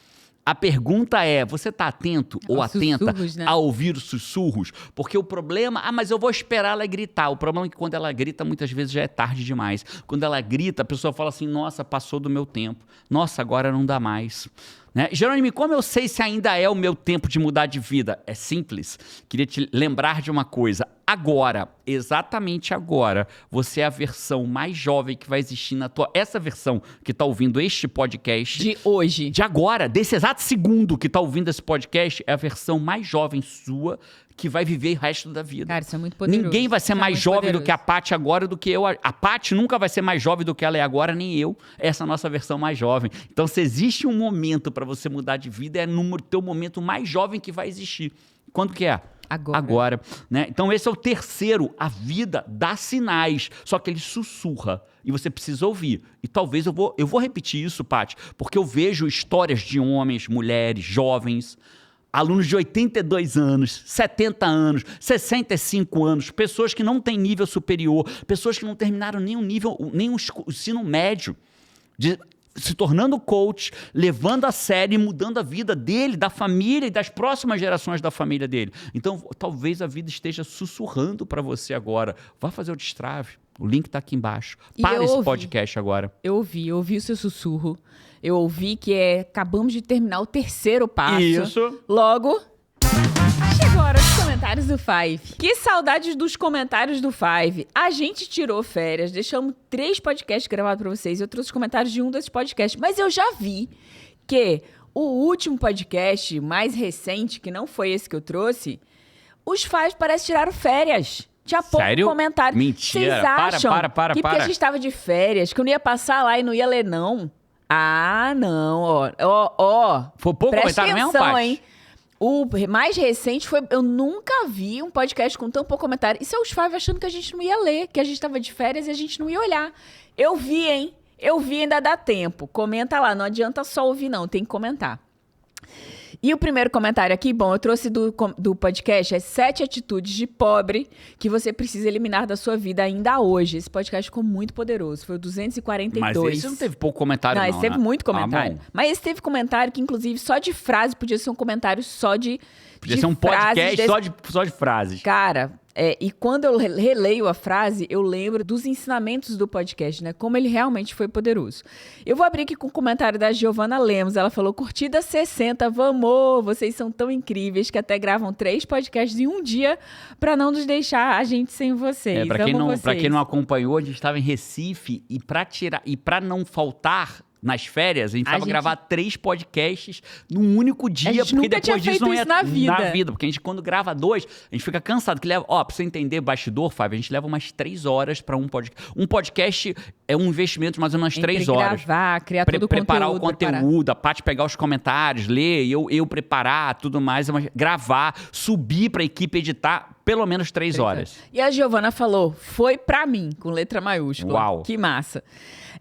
A pergunta é, você está atento ou atenta a ouvir os sussurros? Porque o problema... mas eu vou esperar ela gritar. O problema é que quando ela grita, muitas vezes já é tarde demais. Quando ela grita, a pessoa fala assim, nossa, passou do meu tempo. Nossa, agora não dá mais. Né? Jerônimo, como eu sei se ainda é o meu tempo de mudar de vida? É simples. Queria te lembrar de uma coisa. Agora, exatamente agora, você é a versão mais jovem que vai existir na tua... Essa versão que está ouvindo este podcast... De hoje. De agora, desse exato segundo que está ouvindo esse podcast, é a versão mais jovem sua que vai viver o resto da vida. Cara, isso é muito poderoso. Ninguém vai ser mais jovem do que a Paty agora do que eu. A Paty nunca vai ser mais jovem do que ela é agora, nem eu. Essa é a nossa versão mais jovem. Então, se existe um momento para você mudar de vida, é no teu momento mais jovem que vai existir. Quando que é? Agora. Né? Então, esse é o terceiro. A vida dá sinais, só que ele sussurra. E você precisa ouvir. E talvez eu vou repetir isso, Paty, porque eu vejo histórias de homens, mulheres, jovens, alunos de 82 anos, 70 anos, 65 anos, pessoas que não têm nível superior, pessoas que não terminaram nem o ensino médio, se tornando coach, levando a sério e mudando a vida dele, da família e das próximas gerações da família dele. Então, talvez a vida esteja sussurrando para você agora. Vá fazer o destrave. O link está aqui embaixo. Para esse podcast agora. Eu ouvi o seu sussurro. Eu ouvi que acabamos de terminar o terceiro passo. Isso. Logo, chegou a hora dos comentários do Five. Que saudades dos comentários do Five. A gente tirou férias, deixamos 3 podcasts gravados para vocês. Eu trouxe os comentários de um desses podcasts. Mas eu já vi que o último podcast mais recente, que não foi esse que eu trouxe, os Five parece que tiraram férias. Tinha pouco comentário. Mentira. Vocês acham para. que porque a gente estava de férias, que eu não ia passar lá e não ia ler, não? Ah, não, ó. Foi pouco comentário mesmo, Paty? Hein? O mais recente foi... Eu nunca vi um podcast com tão pouco comentário. Isso é os Five achando que a gente não ia ler, que a gente estava de férias e a gente não ia olhar. Eu vi, hein? Eu vi, ainda dá tempo. Comenta lá, não adianta só ouvir, não. Tem que comentar. E o primeiro comentário aqui, bom, eu trouxe do podcast, 7 atitudes de pobre que você precisa eliminar da sua vida ainda hoje. Esse podcast ficou muito poderoso, foi o 242. Mas esse não teve pouco comentário, não, esse teve muito comentário. Mas esse teve comentário que, inclusive, só de frase, podia ser um comentário só de Podia ser um podcast só de frases. Cara, e quando eu releio a frase, eu lembro dos ensinamentos do podcast, né? Como ele realmente foi poderoso. Eu vou abrir aqui com o comentário da Giovana Lemos. Ela falou, curtida 60, vamos! Vocês são tão incríveis que até gravam 3 podcasts em um dia pra não nos deixar a gente sem vocês. Pra quem não acompanhou, a gente estava em Recife e pra não faltar... Nas férias, a gente precisava gravar 3 podcasts num único dia. A gente nunca tinha feito isso na vida. Porque a gente, quando grava 2, a gente fica cansado. Que leva, pra você entender bastidor, Fábio, a gente leva umas 3 horas pra um podcast. Um podcast é um investimento de mais ou menos 3 horas. Gravar, criar todo o conteúdo. Preparar o conteúdo, a Paty pegar os comentários, ler, eu preparar, tudo mais. Gravar, subir pra equipe editar, pelo menos 3 horas. E a Giovana falou, foi pra mim, com letra maiúscula. Uau. Que massa.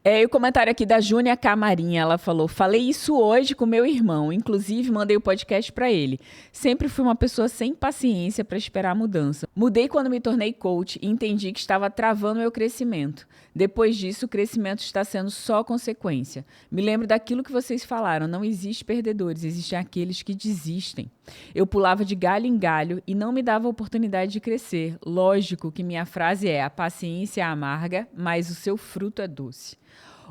E o comentário aqui da Júnia Camarinha, ela falou, falei isso hoje com meu irmão, inclusive mandei o podcast pra ele. Sempre fui uma pessoa sem paciência pra esperar a mudança. Mudei quando me tornei coach e entendi que estava travando meu crescimento. Depois disso, o crescimento está sendo só consequência. Me lembro daquilo que vocês falaram, não existe perdedores, existem aqueles que desistem. Eu pulava de galho em galho e não me dava a oportunidade de crescer. Lógico que minha frase é, a paciência é amarga, mas o seu fruto é doce.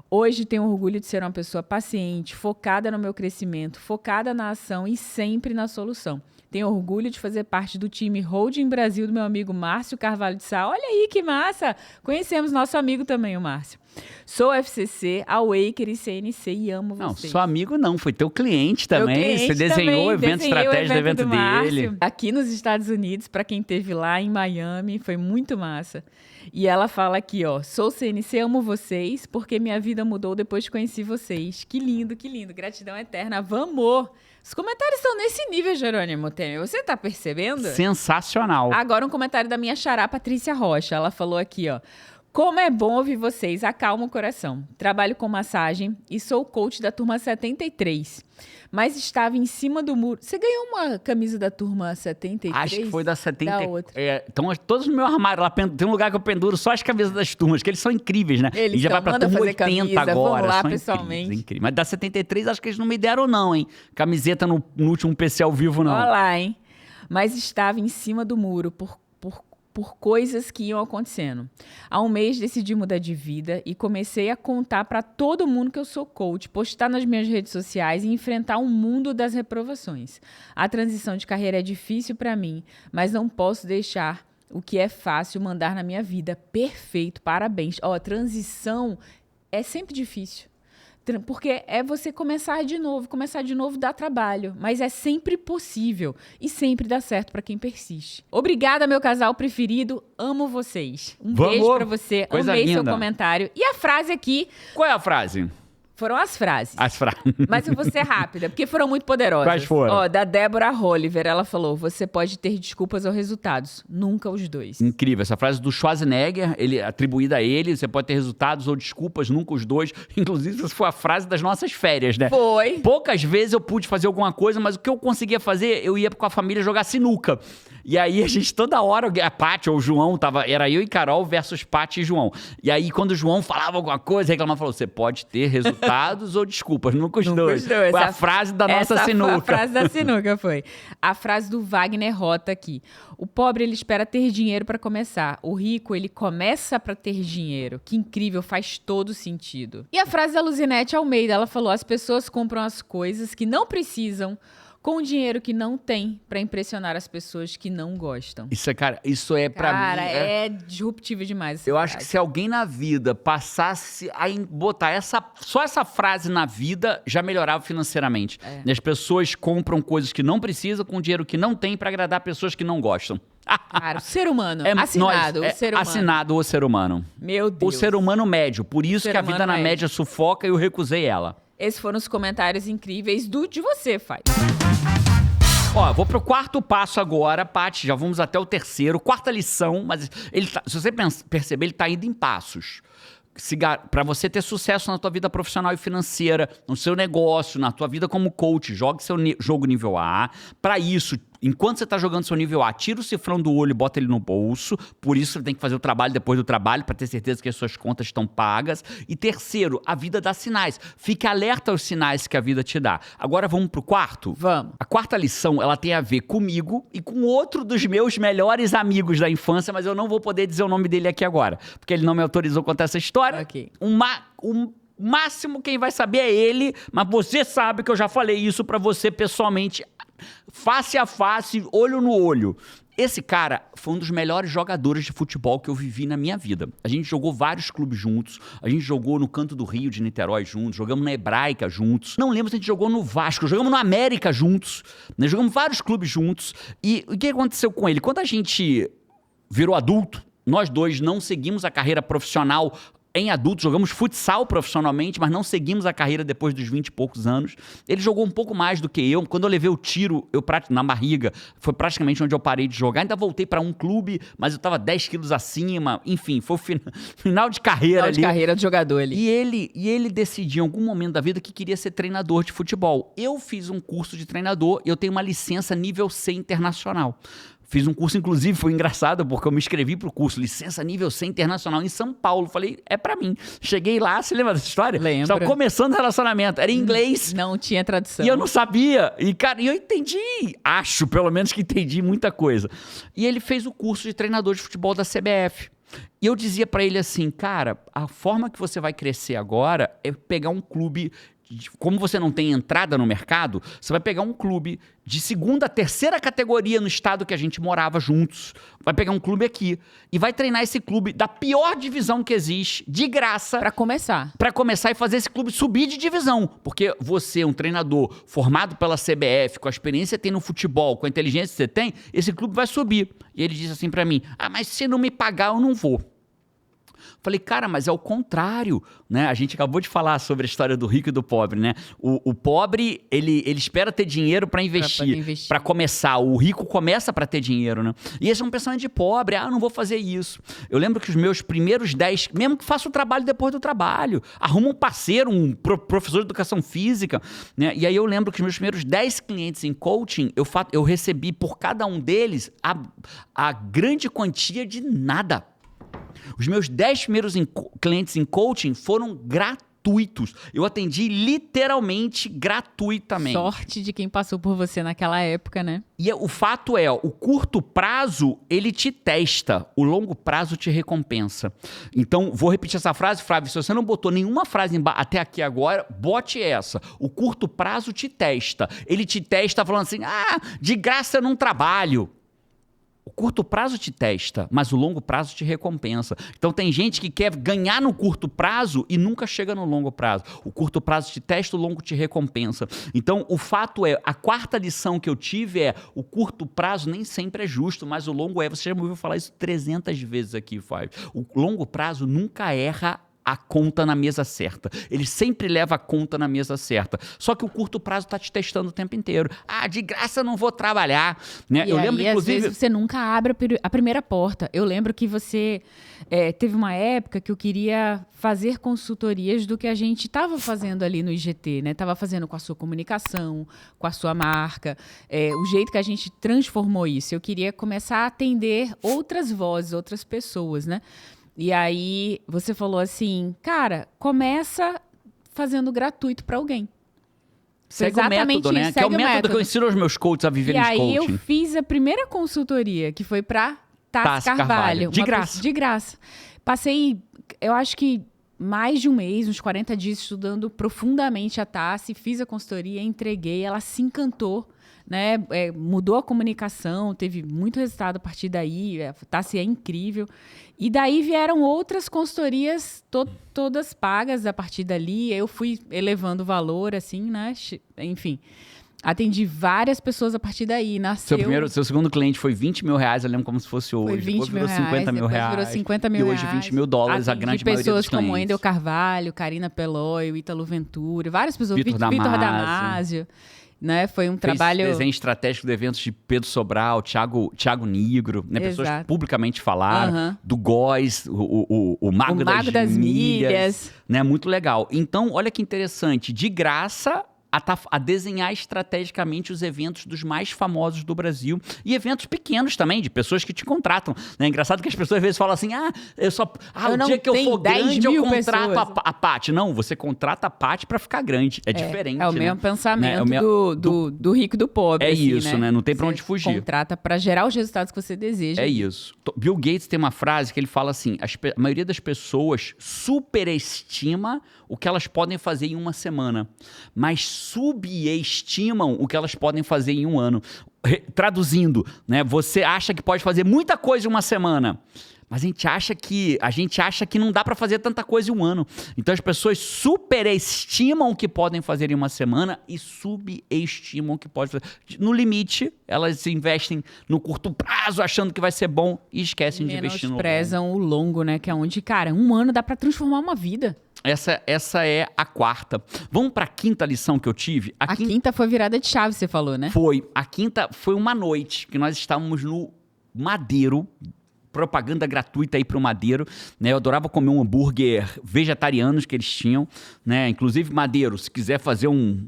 Hoje tenho orgulho de ser uma pessoa paciente, focada no meu crescimento, focada na ação e sempre na solução. Tenho orgulho de fazer parte do time Holding Brasil do meu amigo Márcio Carvalho de Sá. Olha aí que massa! Conhecemos nosso amigo também, o Márcio. Sou FCC, Awaker e CNC e amo vocês. Não, sou amigo não, foi teu cliente também. Você desenhou o evento estratégia do evento dele. Aqui nos Estados Unidos, para quem esteve lá em Miami, foi muito massa. E ela fala aqui, ó, sou CNC, amo vocês, porque minha vida mudou depois que conheci vocês. Que lindo, gratidão eterna, vamos! Os comentários estão nesse nível, Jerônimo Temer, você tá percebendo? Sensacional. Agora um comentário da minha xará, Patrícia Rocha, ela falou aqui, ó, como é bom ouvir vocês, acalma o coração. Trabalho com massagem e sou coach da turma 73, mas estava em cima do muro. Você ganhou uma camisa da turma 73? Acho que foi da 73. Da outra. Então, todos no meu armário lá, tem um lugar que eu penduro só as camisas das turmas, que eles são incríveis, né? Eles já vai pra turma 80 camisa, agora. Vamos lá, são pessoalmente. Incríveis. Mas da 73, acho que eles não me deram não, hein? Camiseta no último PC ao vivo, não. Olha lá, hein? Mas estava em cima do muro por coisas que iam acontecendo. Há um mês decidi mudar de vida e comecei a contar para todo mundo que eu sou coach, postar nas minhas redes sociais e enfrentar um mundo das reprovações. A transição de carreira é difícil para mim, mas não posso deixar o que é fácil mandar na minha vida. Perfeito, parabéns. Ó, transição é sempre difícil. Porque é você começar de novo dá trabalho, mas é sempre possível e sempre dá certo pra quem persiste. Obrigada, meu casal preferido, amo vocês. Beijo pra você, amei seu comentário. E a frase aqui... Qual é a frase? Foram as frases. As frases. Mas eu vou ser rápida, porque foram muito poderosas. Quais foram? Ó, da Débora Oliver, ela falou, você pode ter desculpas ou resultados, nunca os dois. Incrível. Essa frase do Schwarzenegger, atribuída a ele, você pode ter resultados ou desculpas, nunca os dois. Inclusive, essa foi a frase das nossas férias, né? Foi. Poucas vezes eu pude fazer alguma coisa, mas o que eu conseguia fazer, eu ia com a família jogar sinuca. E aí a gente toda hora, a Paty ou o João, era eu e Carol versus Paty e João. E aí quando o João falava alguma coisa, reclamava, falou, você pode ter resultados ou desculpas, nunca os dois. Foi a frase da nossa sinuca. A frase da sinuca foi. A frase do Wagner Rota aqui. O pobre, ele espera ter dinheiro para começar. O rico, ele começa para ter dinheiro. Que incrível, faz todo sentido. E a frase da Luzinete Almeida, ela falou, as pessoas compram as coisas que não precisam com o dinheiro que não tem pra impressionar as pessoas que não gostam. Isso é pra mim... Cara, é disruptivo demais. Eu acho que se alguém na vida passasse a botar só essa frase na vida, já melhorava financeiramente. E as pessoas compram coisas que não precisam com dinheiro que não tem pra agradar pessoas que não gostam. Cara, o ser humano. Assinado, o ser humano. Assinado o ser humano. Meu Deus. O ser humano médio. Por isso que a vida na média sufoca e eu recusei ela. Esses foram os comentários incríveis de você, Fábio. Ó, vou pro quarto passo agora, Paty, já vamos até o terceiro. Quarta lição, mas se você perceber, ele tá indo em passos. Para você ter sucesso na tua vida profissional e financeira, no seu negócio, na tua vida como coach, jogue seu jogo nível A. Para isso, enquanto você está jogando seu nível A, tira o cifrão do olho e bota ele no bolso. Por isso, você tem que fazer o trabalho depois do trabalho para ter certeza que as suas contas estão pagas. E terceiro, a vida dá sinais. Fique alerta aos sinais que a vida te dá. Agora vamos pro quarto? Vamos. A quarta lição, ela tem a ver comigo e com outro dos meus melhores amigos da infância, mas eu não vou poder dizer o nome dele aqui agora, porque ele não me autorizou a contar essa história. Ok. Máximo quem vai saber é ele, mas você sabe que eu já falei isso pra você pessoalmente, face a face, olho no olho. Esse cara foi um dos melhores jogadores de futebol que eu vivi na minha vida. A gente jogou vários clubes juntos, a gente jogou no Canto do Rio de Niterói juntos, jogamos na Hebraica juntos. Não lembro se a gente jogou no Vasco, jogamos no América juntos, né? Jogamos vários clubes juntos. E o que aconteceu com ele? Quando a gente virou adulto, nós dois não seguimos a carreira profissional em adulto, jogamos futsal profissionalmente, mas não seguimos a carreira depois dos 20 e poucos anos. Ele jogou um pouco mais do que eu. Quando eu levei o tiro na barriga, foi praticamente onde eu parei de jogar. Ainda voltei para um clube, mas eu estava 10 quilos acima. Enfim, foi o final de carreira ali. Final de carreira do jogador ali. E ele decidiu em algum momento da vida que queria ser treinador de futebol. Eu fiz um curso de treinador e eu tenho uma licença nível C internacional. Fiz um curso, inclusive, foi engraçado, porque eu me inscrevi pro curso, licença nível C internacional em São Paulo. Falei, é pra mim. Cheguei lá, você lembra dessa história? Lembro. Estava começando o relacionamento, era em inglês. Não tinha tradução. E eu não sabia. E, cara, eu entendi, acho pelo menos que entendi muita coisa. E ele fez o curso de treinador de futebol da CBF. E eu dizia pra ele assim, cara, a forma que você vai crescer agora é pegar um clube... Como você não tem entrada no mercado, você vai pegar um clube de segunda, terceira categoria no estado que a gente morava juntos. Vai pegar um clube aqui e vai treinar esse clube da pior divisão que existe, de graça. Para começar. Para começar e fazer esse clube subir de divisão. Porque você, um treinador formado pela CBF, com a experiência que tem no futebol, com a inteligência que você tem, esse clube vai subir. E ele disse assim para mim, mas se não me pagar, eu não vou. Falei, cara, mas é o contrário, né? A gente acabou de falar sobre a história do rico e do pobre, né? O pobre, ele espera ter dinheiro para investir, para começar. O rico começa para ter dinheiro, né? E esse é um pensamento de pobre. Não vou fazer isso. Eu lembro que os meus primeiros 10, mesmo que faça o trabalho depois do trabalho, arruma um parceiro, um professor de educação física, né? E aí eu lembro que os meus primeiros 10 clientes em coaching, eu recebi por cada um deles a grande quantia de nada. Os meus 10 primeiros clientes em coaching foram gratuitos. Eu atendi literalmente gratuitamente. Sorte de quem passou por você naquela época, né? E o fato é, o curto prazo, ele te testa. O longo prazo te recompensa. Então, vou repetir essa frase, Flávio. Se você não botou nenhuma frase até aqui agora, bote essa. O curto prazo te testa. Ele te testa falando assim, de graça eu não trabalho. O curto prazo te testa, mas o longo prazo te recompensa. Então tem gente que quer ganhar no curto prazo e nunca chega no longo prazo. O curto prazo te testa, o longo te recompensa. Então o fato é, a quarta lição que eu tive é, o curto prazo nem sempre é justo, mas o longo é. Você já me ouviu falar isso 300 vezes aqui, Fábio. O longo prazo nunca erra a conta na mesa certa. Ele sempre leva a conta na mesa certa. Só que o curto prazo está te testando o tempo inteiro. Ah, de graça eu não vou trabalhar. Né? Eu lembro, inclusive... às vezes, você nunca abre a primeira porta. Eu lembro que você... teve uma época que eu queria fazer consultorias do que a gente estava fazendo ali no IGT, né? Estava fazendo com a sua comunicação, com a sua marca, o jeito que a gente transformou isso. Eu queria começar a atender outras vozes, outras pessoas, né? E aí você falou assim, cara, começa fazendo gratuito para alguém. Segue o método, né? Que é o método que eu ensino aos meus coaches a viverem de coaching. E aí eu fiz a primeira consultoria, que foi para Tassi Carvalho. De graça. De graça. Passei, eu acho que mais de um mês, uns 40 dias, estudando profundamente a Tassi, fiz a consultoria, entreguei, ela se encantou. Né? Mudou a comunicação, teve muito resultado a partir daí, a Tassi é incrível. E daí vieram outras consultorias, todas pagas a partir dali. Eu fui elevando o valor, assim, né? Enfim, atendi várias pessoas a partir daí. Nasceu... Seu segundo cliente foi 20 mil reais, eu lembro como se fosse hoje. Foi 20 mil reais, 50 mil reais. Virou 50 mil reais. E hoje 20 mil dólares, a grande maioria dos clientes. Pessoas como Endel Carvalho, Karina Peloy, Ítalo Ventura, várias pessoas. Vitor Damasio. Né? Foi um trabalho... desenho estratégico de eventos de Pedro Sobral, Thiago Nigro, né? Pessoas que publicamente falaram, do Góes, o Mago das Milhas. Né? Muito legal. Então, olha que interessante, de graça... A desenhar estrategicamente os eventos dos mais famosos do Brasil e eventos pequenos também, de pessoas que te contratam. É engraçado que as pessoas às vezes falam assim, o dia que eu for grande eu contrato a Paty. Não, você contrata a Paty para ficar grande. É diferente, É o mesmo pensamento do rico e do pobre. É assim, isso, né? Não tem para onde fugir. Contrata para gerar os resultados que você deseja. É isso. Bill Gates tem uma frase que ele fala assim, a maioria das pessoas superestima o que elas podem fazer em uma semana, mas subestimam o que elas podem fazer em um ano. Traduzindo, né? Você acha que pode fazer muita coisa em uma semana, mas a gente acha que não dá para fazer tanta coisa em um ano. Então as pessoas superestimam o que podem fazer em uma semana e subestimam o que pode fazer. No limite, elas investem no curto prazo achando que vai ser bom e esquecem de investir no longo. Menosprezam o longo, né? Que é onde, cara, um ano dá para transformar uma vida. Essa é a quarta. Vamos para a quinta lição que eu tive? A quinta foi virada de chave, você falou, né? Foi. A quinta foi uma noite que nós estávamos no Madeiro, propaganda gratuita aí pro Madeiro, né? Eu adorava comer um hambúrguer vegetarianos que eles tinham, né? Inclusive, Madeiro, se quiser fazer um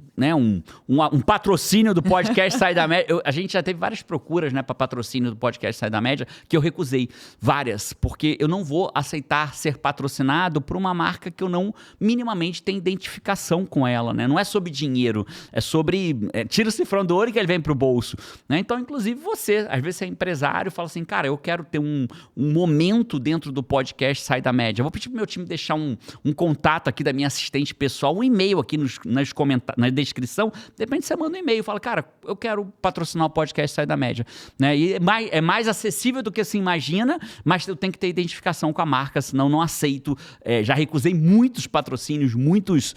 patrocínio do podcast Sai da Média, a gente já teve várias procuras, né, para patrocínio do podcast Sai da Média, que eu recusei várias, porque eu não vou aceitar ser patrocinado por uma marca que eu não minimamente tenho identificação com ela, né? Não é sobre dinheiro, é sobre tira o cifrão do ouro e que ele vem pro bolso, né? Então, inclusive você, às vezes você é empresário e fala assim, cara, eu quero ter um momento dentro do podcast Sai da Média. Eu vou pedir pro meu time deixar um contato aqui da minha assistente pessoal, um e-mail aqui na descrição. De repente você manda um e-mail e fala, cara, eu quero patrocinar o podcast Sai da Média. Né? E é mais acessível do que se imagina, mas eu tenho que ter identificação com a marca, senão não aceito. Já recusei muitos patrocínios, muitos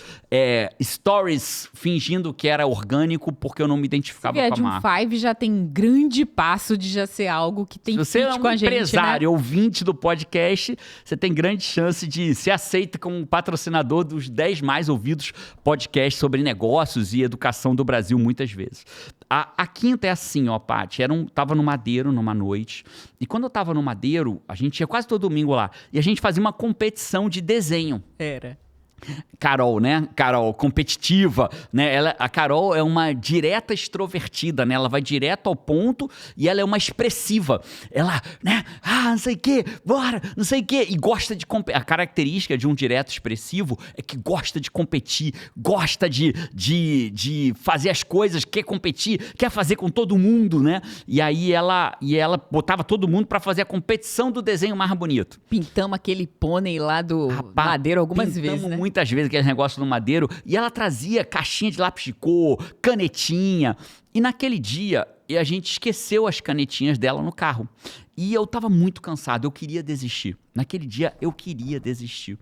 stories fingindo que era orgânico porque eu não me identificava com a marca. Se vier de um Five já tem grande passo de já ser algo que tem fit com a gente, empresário, né? Ouvinte do podcast, você tem grande chance de ser aceito como patrocinador dos 10 mais ouvidos podcasts sobre negócios e educação do Brasil, muitas vezes. A quinta é assim, ó, Paty, tava no Madeiro numa noite, e quando eu tava no Madeiro, a gente ia quase todo domingo lá, e a gente fazia uma competição de desenho. Era. Carol, né? Carol, competitiva, né? A Carol é uma direta extrovertida, né? Ela vai direto ao ponto e ela é uma expressiva. Ela, né? Não sei o quê, bora, não sei o quê. E gosta de competir. A característica de um direto expressivo é que gosta de competir, gosta de fazer as coisas, quer competir, quer fazer com todo mundo, né? E aí ela botava todo mundo para fazer a competição do desenho mais bonito. Pintamos aquele pônei lá do Madeiro algumas vezes, né? muitas vezes aquele negócio no madeiro, e ela trazia caixinha de lápis de cor, canetinha. E naquele dia, a gente esqueceu as canetinhas dela no carro. E eu tava muito cansado, eu queria desistir. Naquele dia, eu queria desistir.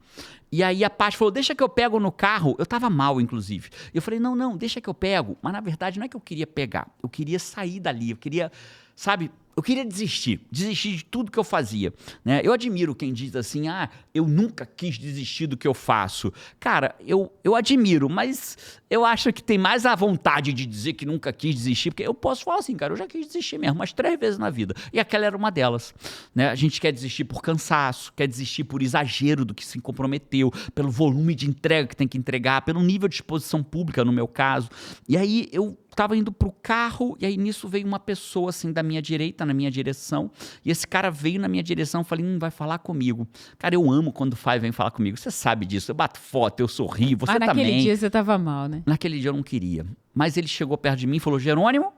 E aí a Paty falou, deixa que eu pego no carro. Eu tava mal, inclusive. Eu falei, não, deixa que eu pego. Mas na verdade, não é que eu queria pegar. Eu queria sair dali, eu queria, sabe... Eu queria desistir de tudo que eu fazia, né? Eu admiro quem diz assim, eu nunca quis desistir do que eu faço. Cara, eu admiro, mas eu acho que tem mais a vontade de dizer que nunca quis desistir, porque eu posso falar assim, cara, eu já quis desistir mesmo, umas 3 vezes na vida. E aquela era uma delas, né? A gente quer desistir por cansaço, quer desistir por exagero do que se comprometeu, pelo volume de entrega que tem que entregar, pelo nível de exposição pública, no meu caso. E aí eu tava indo pro carro, e aí nisso veio uma pessoa assim da minha direita, na minha direção, e esse cara veio na minha direção, eu falei, vai falar comigo. Cara, eu amo quando o Fábio vem falar comigo, você sabe disso, eu bato foto, eu sorrio, você também. Mas naquele dia você tava mal, né? Naquele dia eu não queria, mas ele chegou perto de mim e falou, Jerônimo,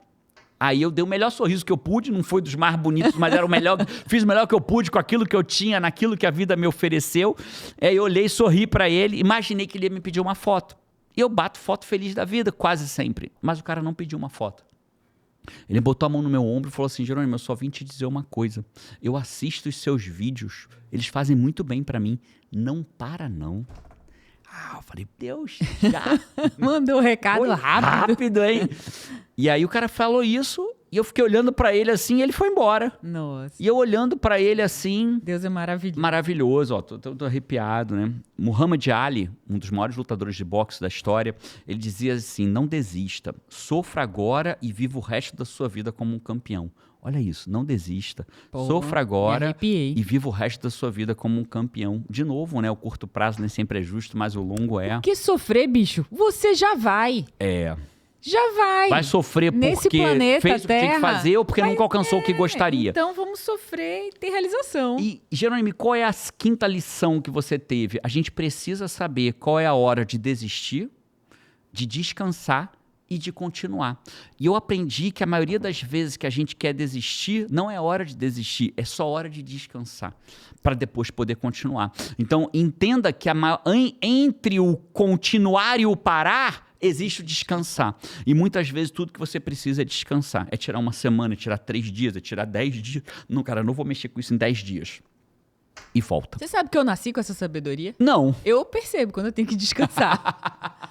aí eu dei o melhor sorriso que eu pude, não foi dos mais bonitos, mas era o melhor, fiz o melhor que eu pude com aquilo que eu tinha, naquilo que a vida me ofereceu. Aí eu olhei, sorri pra ele, imaginei que ele ia me pedir uma foto. E eu bato foto feliz da vida, quase sempre. Mas o cara não pediu uma foto. Ele botou a mão no meu ombro e falou assim, Jerônimo, eu só vim te dizer uma coisa. Eu assisto os seus vídeos, eles fazem muito bem pra mim. Não para, não. Eu falei, Deus, já. Mandou o recado rápido. Rápido, hein? E aí o cara falou isso e eu fiquei olhando pra ele assim e ele foi embora. Nossa. E eu olhando pra ele assim... Deus é maravilhoso. Maravilhoso, ó, tô arrepiado, né? Muhammad Ali, um dos maiores lutadores de boxe da história, ele dizia assim, não desista, sofra agora e viva o resto da sua vida como um campeão. Olha isso, não desista, sofra agora e viva o resto da sua vida como um campeão. De novo, né? O curto prazo nem sempre é justo, mas o longo é. Porque sofrer, bicho, você já vai. Já vai. Vai sofrer porque fez o que tinha que fazer ou porque nunca alcançou o que gostaria. Então vamos sofrer e ter realização. E, Jerônimo, qual é a 5ª lição que você teve? A gente precisa saber qual é a hora de desistir, de descansar e de continuar. E eu aprendi que a maioria das vezes que a gente quer desistir, não é hora de desistir, é só hora de descansar, para depois poder continuar. Então, entenda que entre o continuar e o parar, existe o descansar. E muitas vezes tudo que você precisa é descansar. É tirar uma semana, é tirar 3 dias, é tirar 10 dias. Não, cara, eu não vou mexer com isso em 10 dias. E volta. Você sabe que eu nasci com essa sabedoria? Não. Eu percebo quando eu tenho que descansar.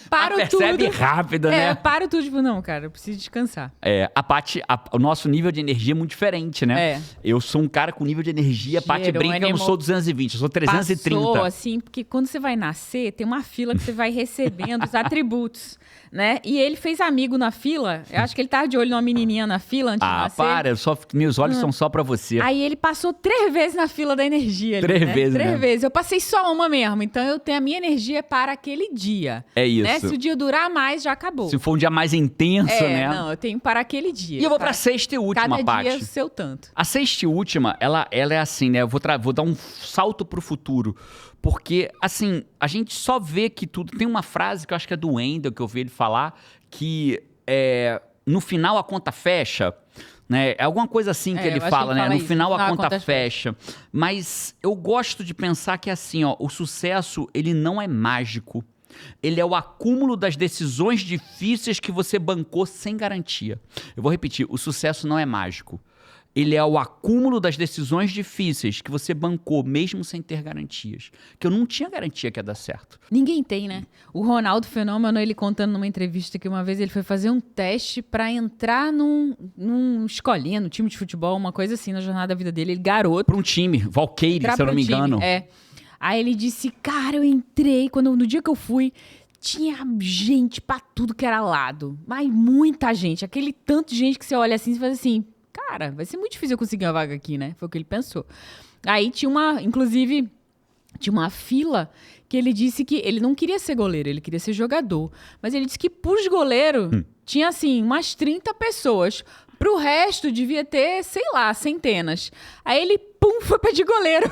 Paro percebe tudo. Rápido, né? Paro tudo, tipo, não, cara, eu preciso descansar. A Paty, o nosso nível de energia é muito diferente, né? Eu sou um cara com nível de energia, a Paty brinca que eu não sou 220, eu sou 330. Passou, assim, porque quando você vai nascer, tem uma fila que você vai recebendo os atributos, né? E ele fez amigo na fila, eu acho que ele tava de olho numa menininha na fila antes de nascer. Meus olhos são só pra você. Aí ele passou 3 vezes na fila da energia. 3 vezes, 3 vezes. Eu passei só uma mesmo, então eu tenho a minha energia para aquele dia. É isso. Né? Se o dia durar mais, já acabou. Se for um dia mais intenso, né? Não, eu tenho para aquele dia. E eu vou pra 6ª e última, Paty. Cada dia o seu tanto. A 6ª e última, ela é assim, né? Eu vou dar um salto pro futuro. Porque, assim, a gente só vê que tudo... Tem uma frase que eu acho que é do Wendel, que eu ouvi ele falar, que no final a conta fecha, né? É alguma coisa assim que ele fala, né? No final a conta fecha. Mas eu gosto de pensar que, assim, ó, o sucesso, ele não é mágico. Ele é o acúmulo das decisões difíceis que você bancou sem garantia. Eu vou repetir, o sucesso não é mágico. Ele é o acúmulo das decisões difíceis que você bancou mesmo sem ter garantias. Que eu não tinha garantia que ia dar certo. Ninguém tem, né? O Ronaldo Fenômeno, ele contando numa entrevista que uma vez ele foi fazer um teste pra entrar num escolinha, no time de futebol, uma coisa assim, na jornada da vida dele. Ele garoto. Pra um time, Valqueire, se eu não me engano. Aí ele disse, cara, eu entrei, no dia que eu fui, tinha gente pra tudo que era lado. Mas muita gente, aquele tanto de gente que você olha assim e faz assim, cara, vai ser muito difícil eu conseguir uma vaga aqui, né? Foi o que ele pensou. Aí tinha uma fila que ele disse que ele não queria ser goleiro, ele queria ser jogador. Mas ele disse que pros goleiros tinha assim, umas 30 pessoas. Pro resto devia ter, sei lá, centenas. Aí ele, foi pra de goleiro,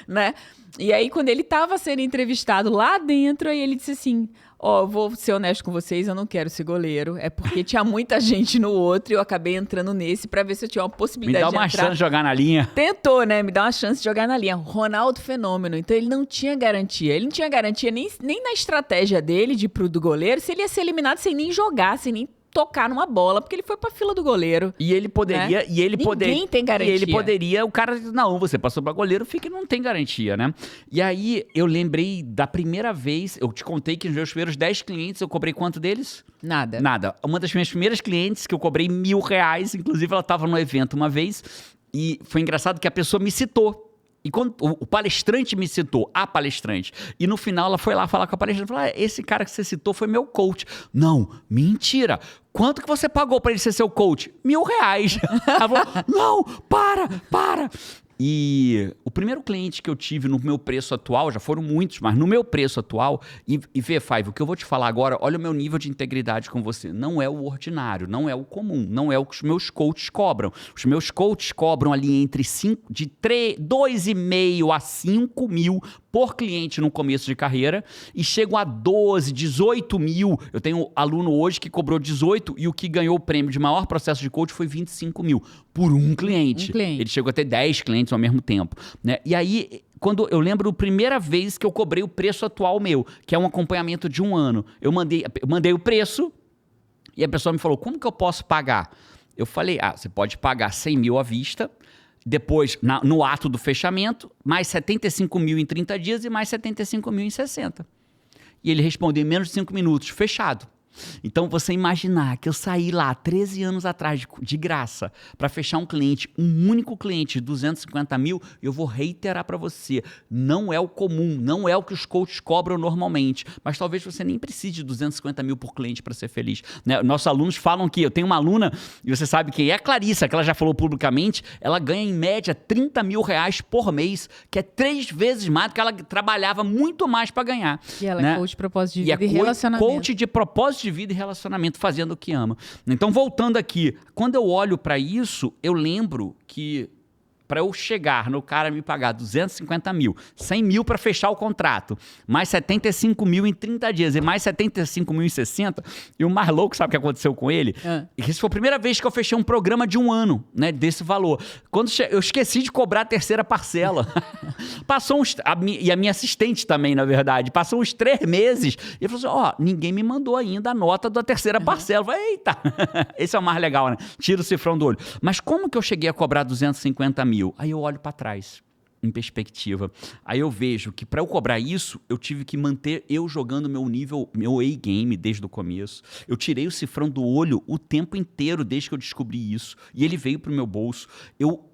né? E aí, quando ele estava sendo entrevistado lá dentro, aí ele disse assim, Vou ser honesto com vocês, eu não quero ser goleiro. É porque tinha muita gente no outro e eu acabei entrando nesse pra ver se eu tinha uma possibilidade de entrar. Me dá uma chance de jogar na linha. Tentou, né? Me dá uma chance de jogar na linha. Ronaldo Fenômeno. Então ele não tinha garantia. Ele não tinha garantia nem na estratégia dele de ir pro do goleiro, se ele ia ser eliminado sem nem jogar, sem nem tocar numa bola, porque ele foi pra fila do goleiro. E ele poderia... Né? Ninguém tem garantia. E ele poderia... O cara... Não, você passou pra goleiro, fica e não tem garantia, né? E aí, eu lembrei da primeira vez... Eu te contei que nos meus primeiros 10 clientes, eu cobrei quanto deles? Nada. Uma das minhas primeiras clientes, que eu cobrei R$1.000, inclusive ela tava no evento uma vez, e foi engraçado que a pessoa me citou. E quando o palestrante me citou, a palestrante, e no final ela foi lá falar com a palestrante, falou, esse cara que você citou foi meu coach. Não, mentira. Quanto que você pagou para ele ser seu coach? R$1.000. Ela falou, não, para. E o primeiro cliente que eu tive no meu preço atual, já foram muitos, mas no meu preço atual, e V5, o que eu vou te falar agora, olha o meu nível de integridade com você, não é o ordinário, não é o comum, não é o que os meus coaches cobram. Os meus coaches cobram ali entre 2,5 a 5 mil por cliente no começo de carreira e chegam a 12, 18 mil. Eu tenho um aluno hoje que cobrou 18 e o que ganhou o prêmio de maior processo de coach foi 25 mil por um cliente. Ele chegou a ter 10 clientes ao mesmo tempo, né? E aí, quando eu lembro a primeira vez que eu cobrei o preço atual meu, que é um acompanhamento de 1 ano, eu mandei o preço e a pessoa me falou, como que eu posso pagar? Eu falei, você pode pagar 100 mil à vista, depois, no ato do fechamento, mais 75 mil em 30 dias e mais 75 mil em 60. E ele respondeu em menos de 5 minutos, fechado. Então, você imaginar que eu saí lá 13 anos atrás de graça para fechar um cliente, um único cliente de 250 mil, eu vou reiterar para você, não é o comum, não é o que os coaches cobram normalmente, mas talvez você nem precise de 250 mil por cliente para ser feliz, né? Nossos alunos falam que, eu tenho uma aluna, e você sabe quem é a Clarissa, que ela já falou publicamente, ela ganha em média 30 mil reais por mês, que é 3 vezes mais do que ela trabalhava muito mais para ganhar. E ela né? É coach de propósito de vida e relacionamento. Coach de propósito de vida e relacionamento, fazendo o que ama. Então, voltando aqui, quando eu olho para isso, eu lembro que para eu chegar no cara me pagar 250 mil, 100 mil para fechar o contrato, mais 75 mil em 30 dias e mais 75 mil em 60, e o mais louco, sabe o que aconteceu com ele? Isso foi a primeira vez que eu fechei um programa de 1 ano, né, desse valor. Quando eu esqueci de cobrar a terceira parcela. Passou e a minha assistente também, na verdade, passou uns 3 meses, e ele falou assim, ninguém me mandou ainda a nota da terceira parcela. Eu falei, eita, esse é o mais legal, né? Tira o cifrão do olho. Mas como que eu cheguei a cobrar 250 mil? Aí eu olho para trás, em perspectiva. Aí eu vejo que para eu cobrar isso, eu tive que manter eu jogando meu nível, meu A-game desde o começo. Eu tirei o cifrão do olho o tempo inteiro desde que eu descobri isso. E ele veio pro meu bolso. Eu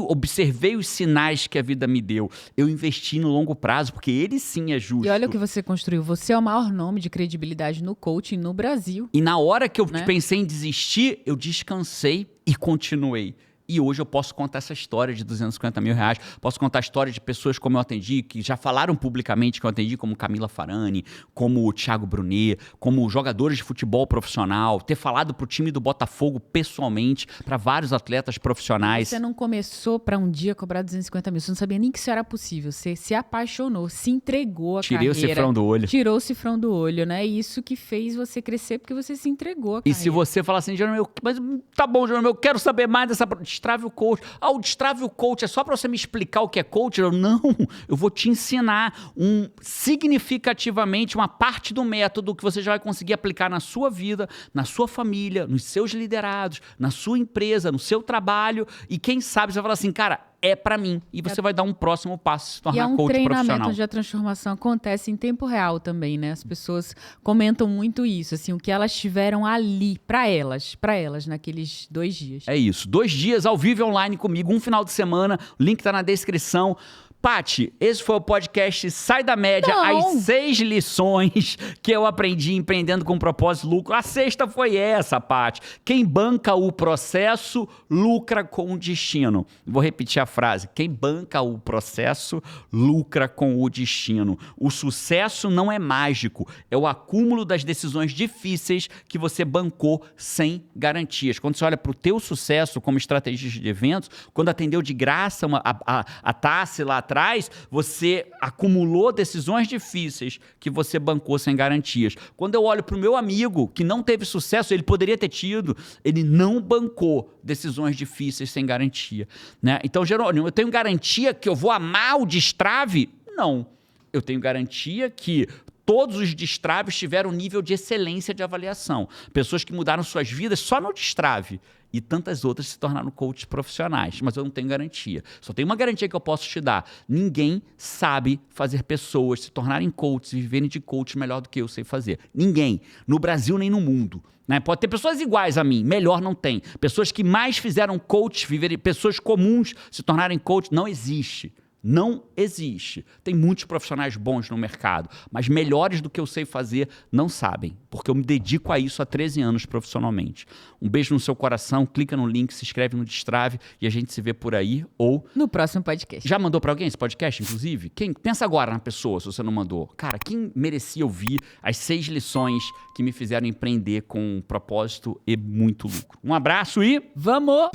observei os sinais que a vida me deu. Eu investi no longo prazo, porque ele sim é justo. E olha o que você construiu. Você é o maior nome de credibilidade no coaching no Brasil. E na hora que eu pensei em desistir, eu descansei e continuei. E hoje eu posso contar essa história de 250 mil reais, posso contar a história de pessoas como eu atendi, que já falaram publicamente que eu atendi, como Camila Farani, como o Thiago Brunet, como jogadores de futebol profissional, ter falado pro time do Botafogo pessoalmente, para vários atletas profissionais. Você não começou para um dia cobrar 250 mil, você não sabia nem que isso era possível, você se apaixonou, se entregou à carreira. Tirei o cifrão do olho. Tirou o cifrão do olho, né? E isso que fez você crescer, porque você se entregou à carreira. E se você falar assim, Jeromel, mas tá bom, Jeromel, eu quero saber mais dessa... Destrave o coach. O destrave o coach é só para você me explicar o que é coach? Não, eu vou te ensinar significativamente uma parte do método que você já vai conseguir aplicar na sua vida, na sua família, nos seus liderados, na sua empresa, no seu trabalho, e quem sabe você vai falar assim, cara, é para mim. E você vai dar um próximo passo, se tornar coach profissional. E é um treinamento onde a transformação acontece em tempo real também, né? As pessoas comentam muito isso, assim, o que elas tiveram ali, para elas, naqueles 2 dias. É isso, 2 dias ao vivo online comigo, um final de semana, o link tá na descrição. Paty, esse foi o podcast Sai da Média, as 6 lições que eu aprendi empreendendo com propósito e lucro. A 6ª foi essa, Paty. Quem banca o processo, lucra com o destino. Vou repetir a frase. Quem banca o processo, lucra com o destino. O sucesso não é mágico, é o acúmulo das decisões difíceis que você bancou sem garantias. Quando você olha para o teu sucesso como estrategista de eventos, quando atendeu de graça a Tassi lá atrás, atrás, você acumulou decisões difíceis que você bancou sem garantias. Quando eu olho para o meu amigo que não teve sucesso, ele poderia ter tido, ele não bancou decisões difíceis sem garantia, né? Então, Jerônimo, eu tenho garantia que eu vou amar o destrave? Não. Eu tenho garantia que todos os destraves tiveram um nível de excelência de avaliação. Pessoas que mudaram suas vidas só no destrave. E tantas outras se tornaram coaches profissionais. Mas eu não tenho garantia. Só tem uma garantia que eu posso te dar. Ninguém sabe fazer pessoas se tornarem coaches e viverem de coach melhor do que eu sei fazer. Ninguém. No Brasil nem no mundo. Né? Pode ter pessoas iguais a mim. Melhor não tem. Pessoas que mais fizeram coach, pessoas comuns se tornarem coach. Não existe. Não existe. Tem muitos profissionais bons no mercado, mas melhores do que eu sei fazer não sabem, porque eu me dedico a isso há 13 anos profissionalmente. Um beijo no seu coração, clica no link, se inscreve no Destrave e a gente se vê por aí ou... no próximo podcast. Já mandou para alguém esse podcast, inclusive? Pensa agora na pessoa, se você não mandou. Cara, quem merecia ouvir as 6 lições que me fizeram empreender com propósito e muito lucro? Um abraço e... vamos!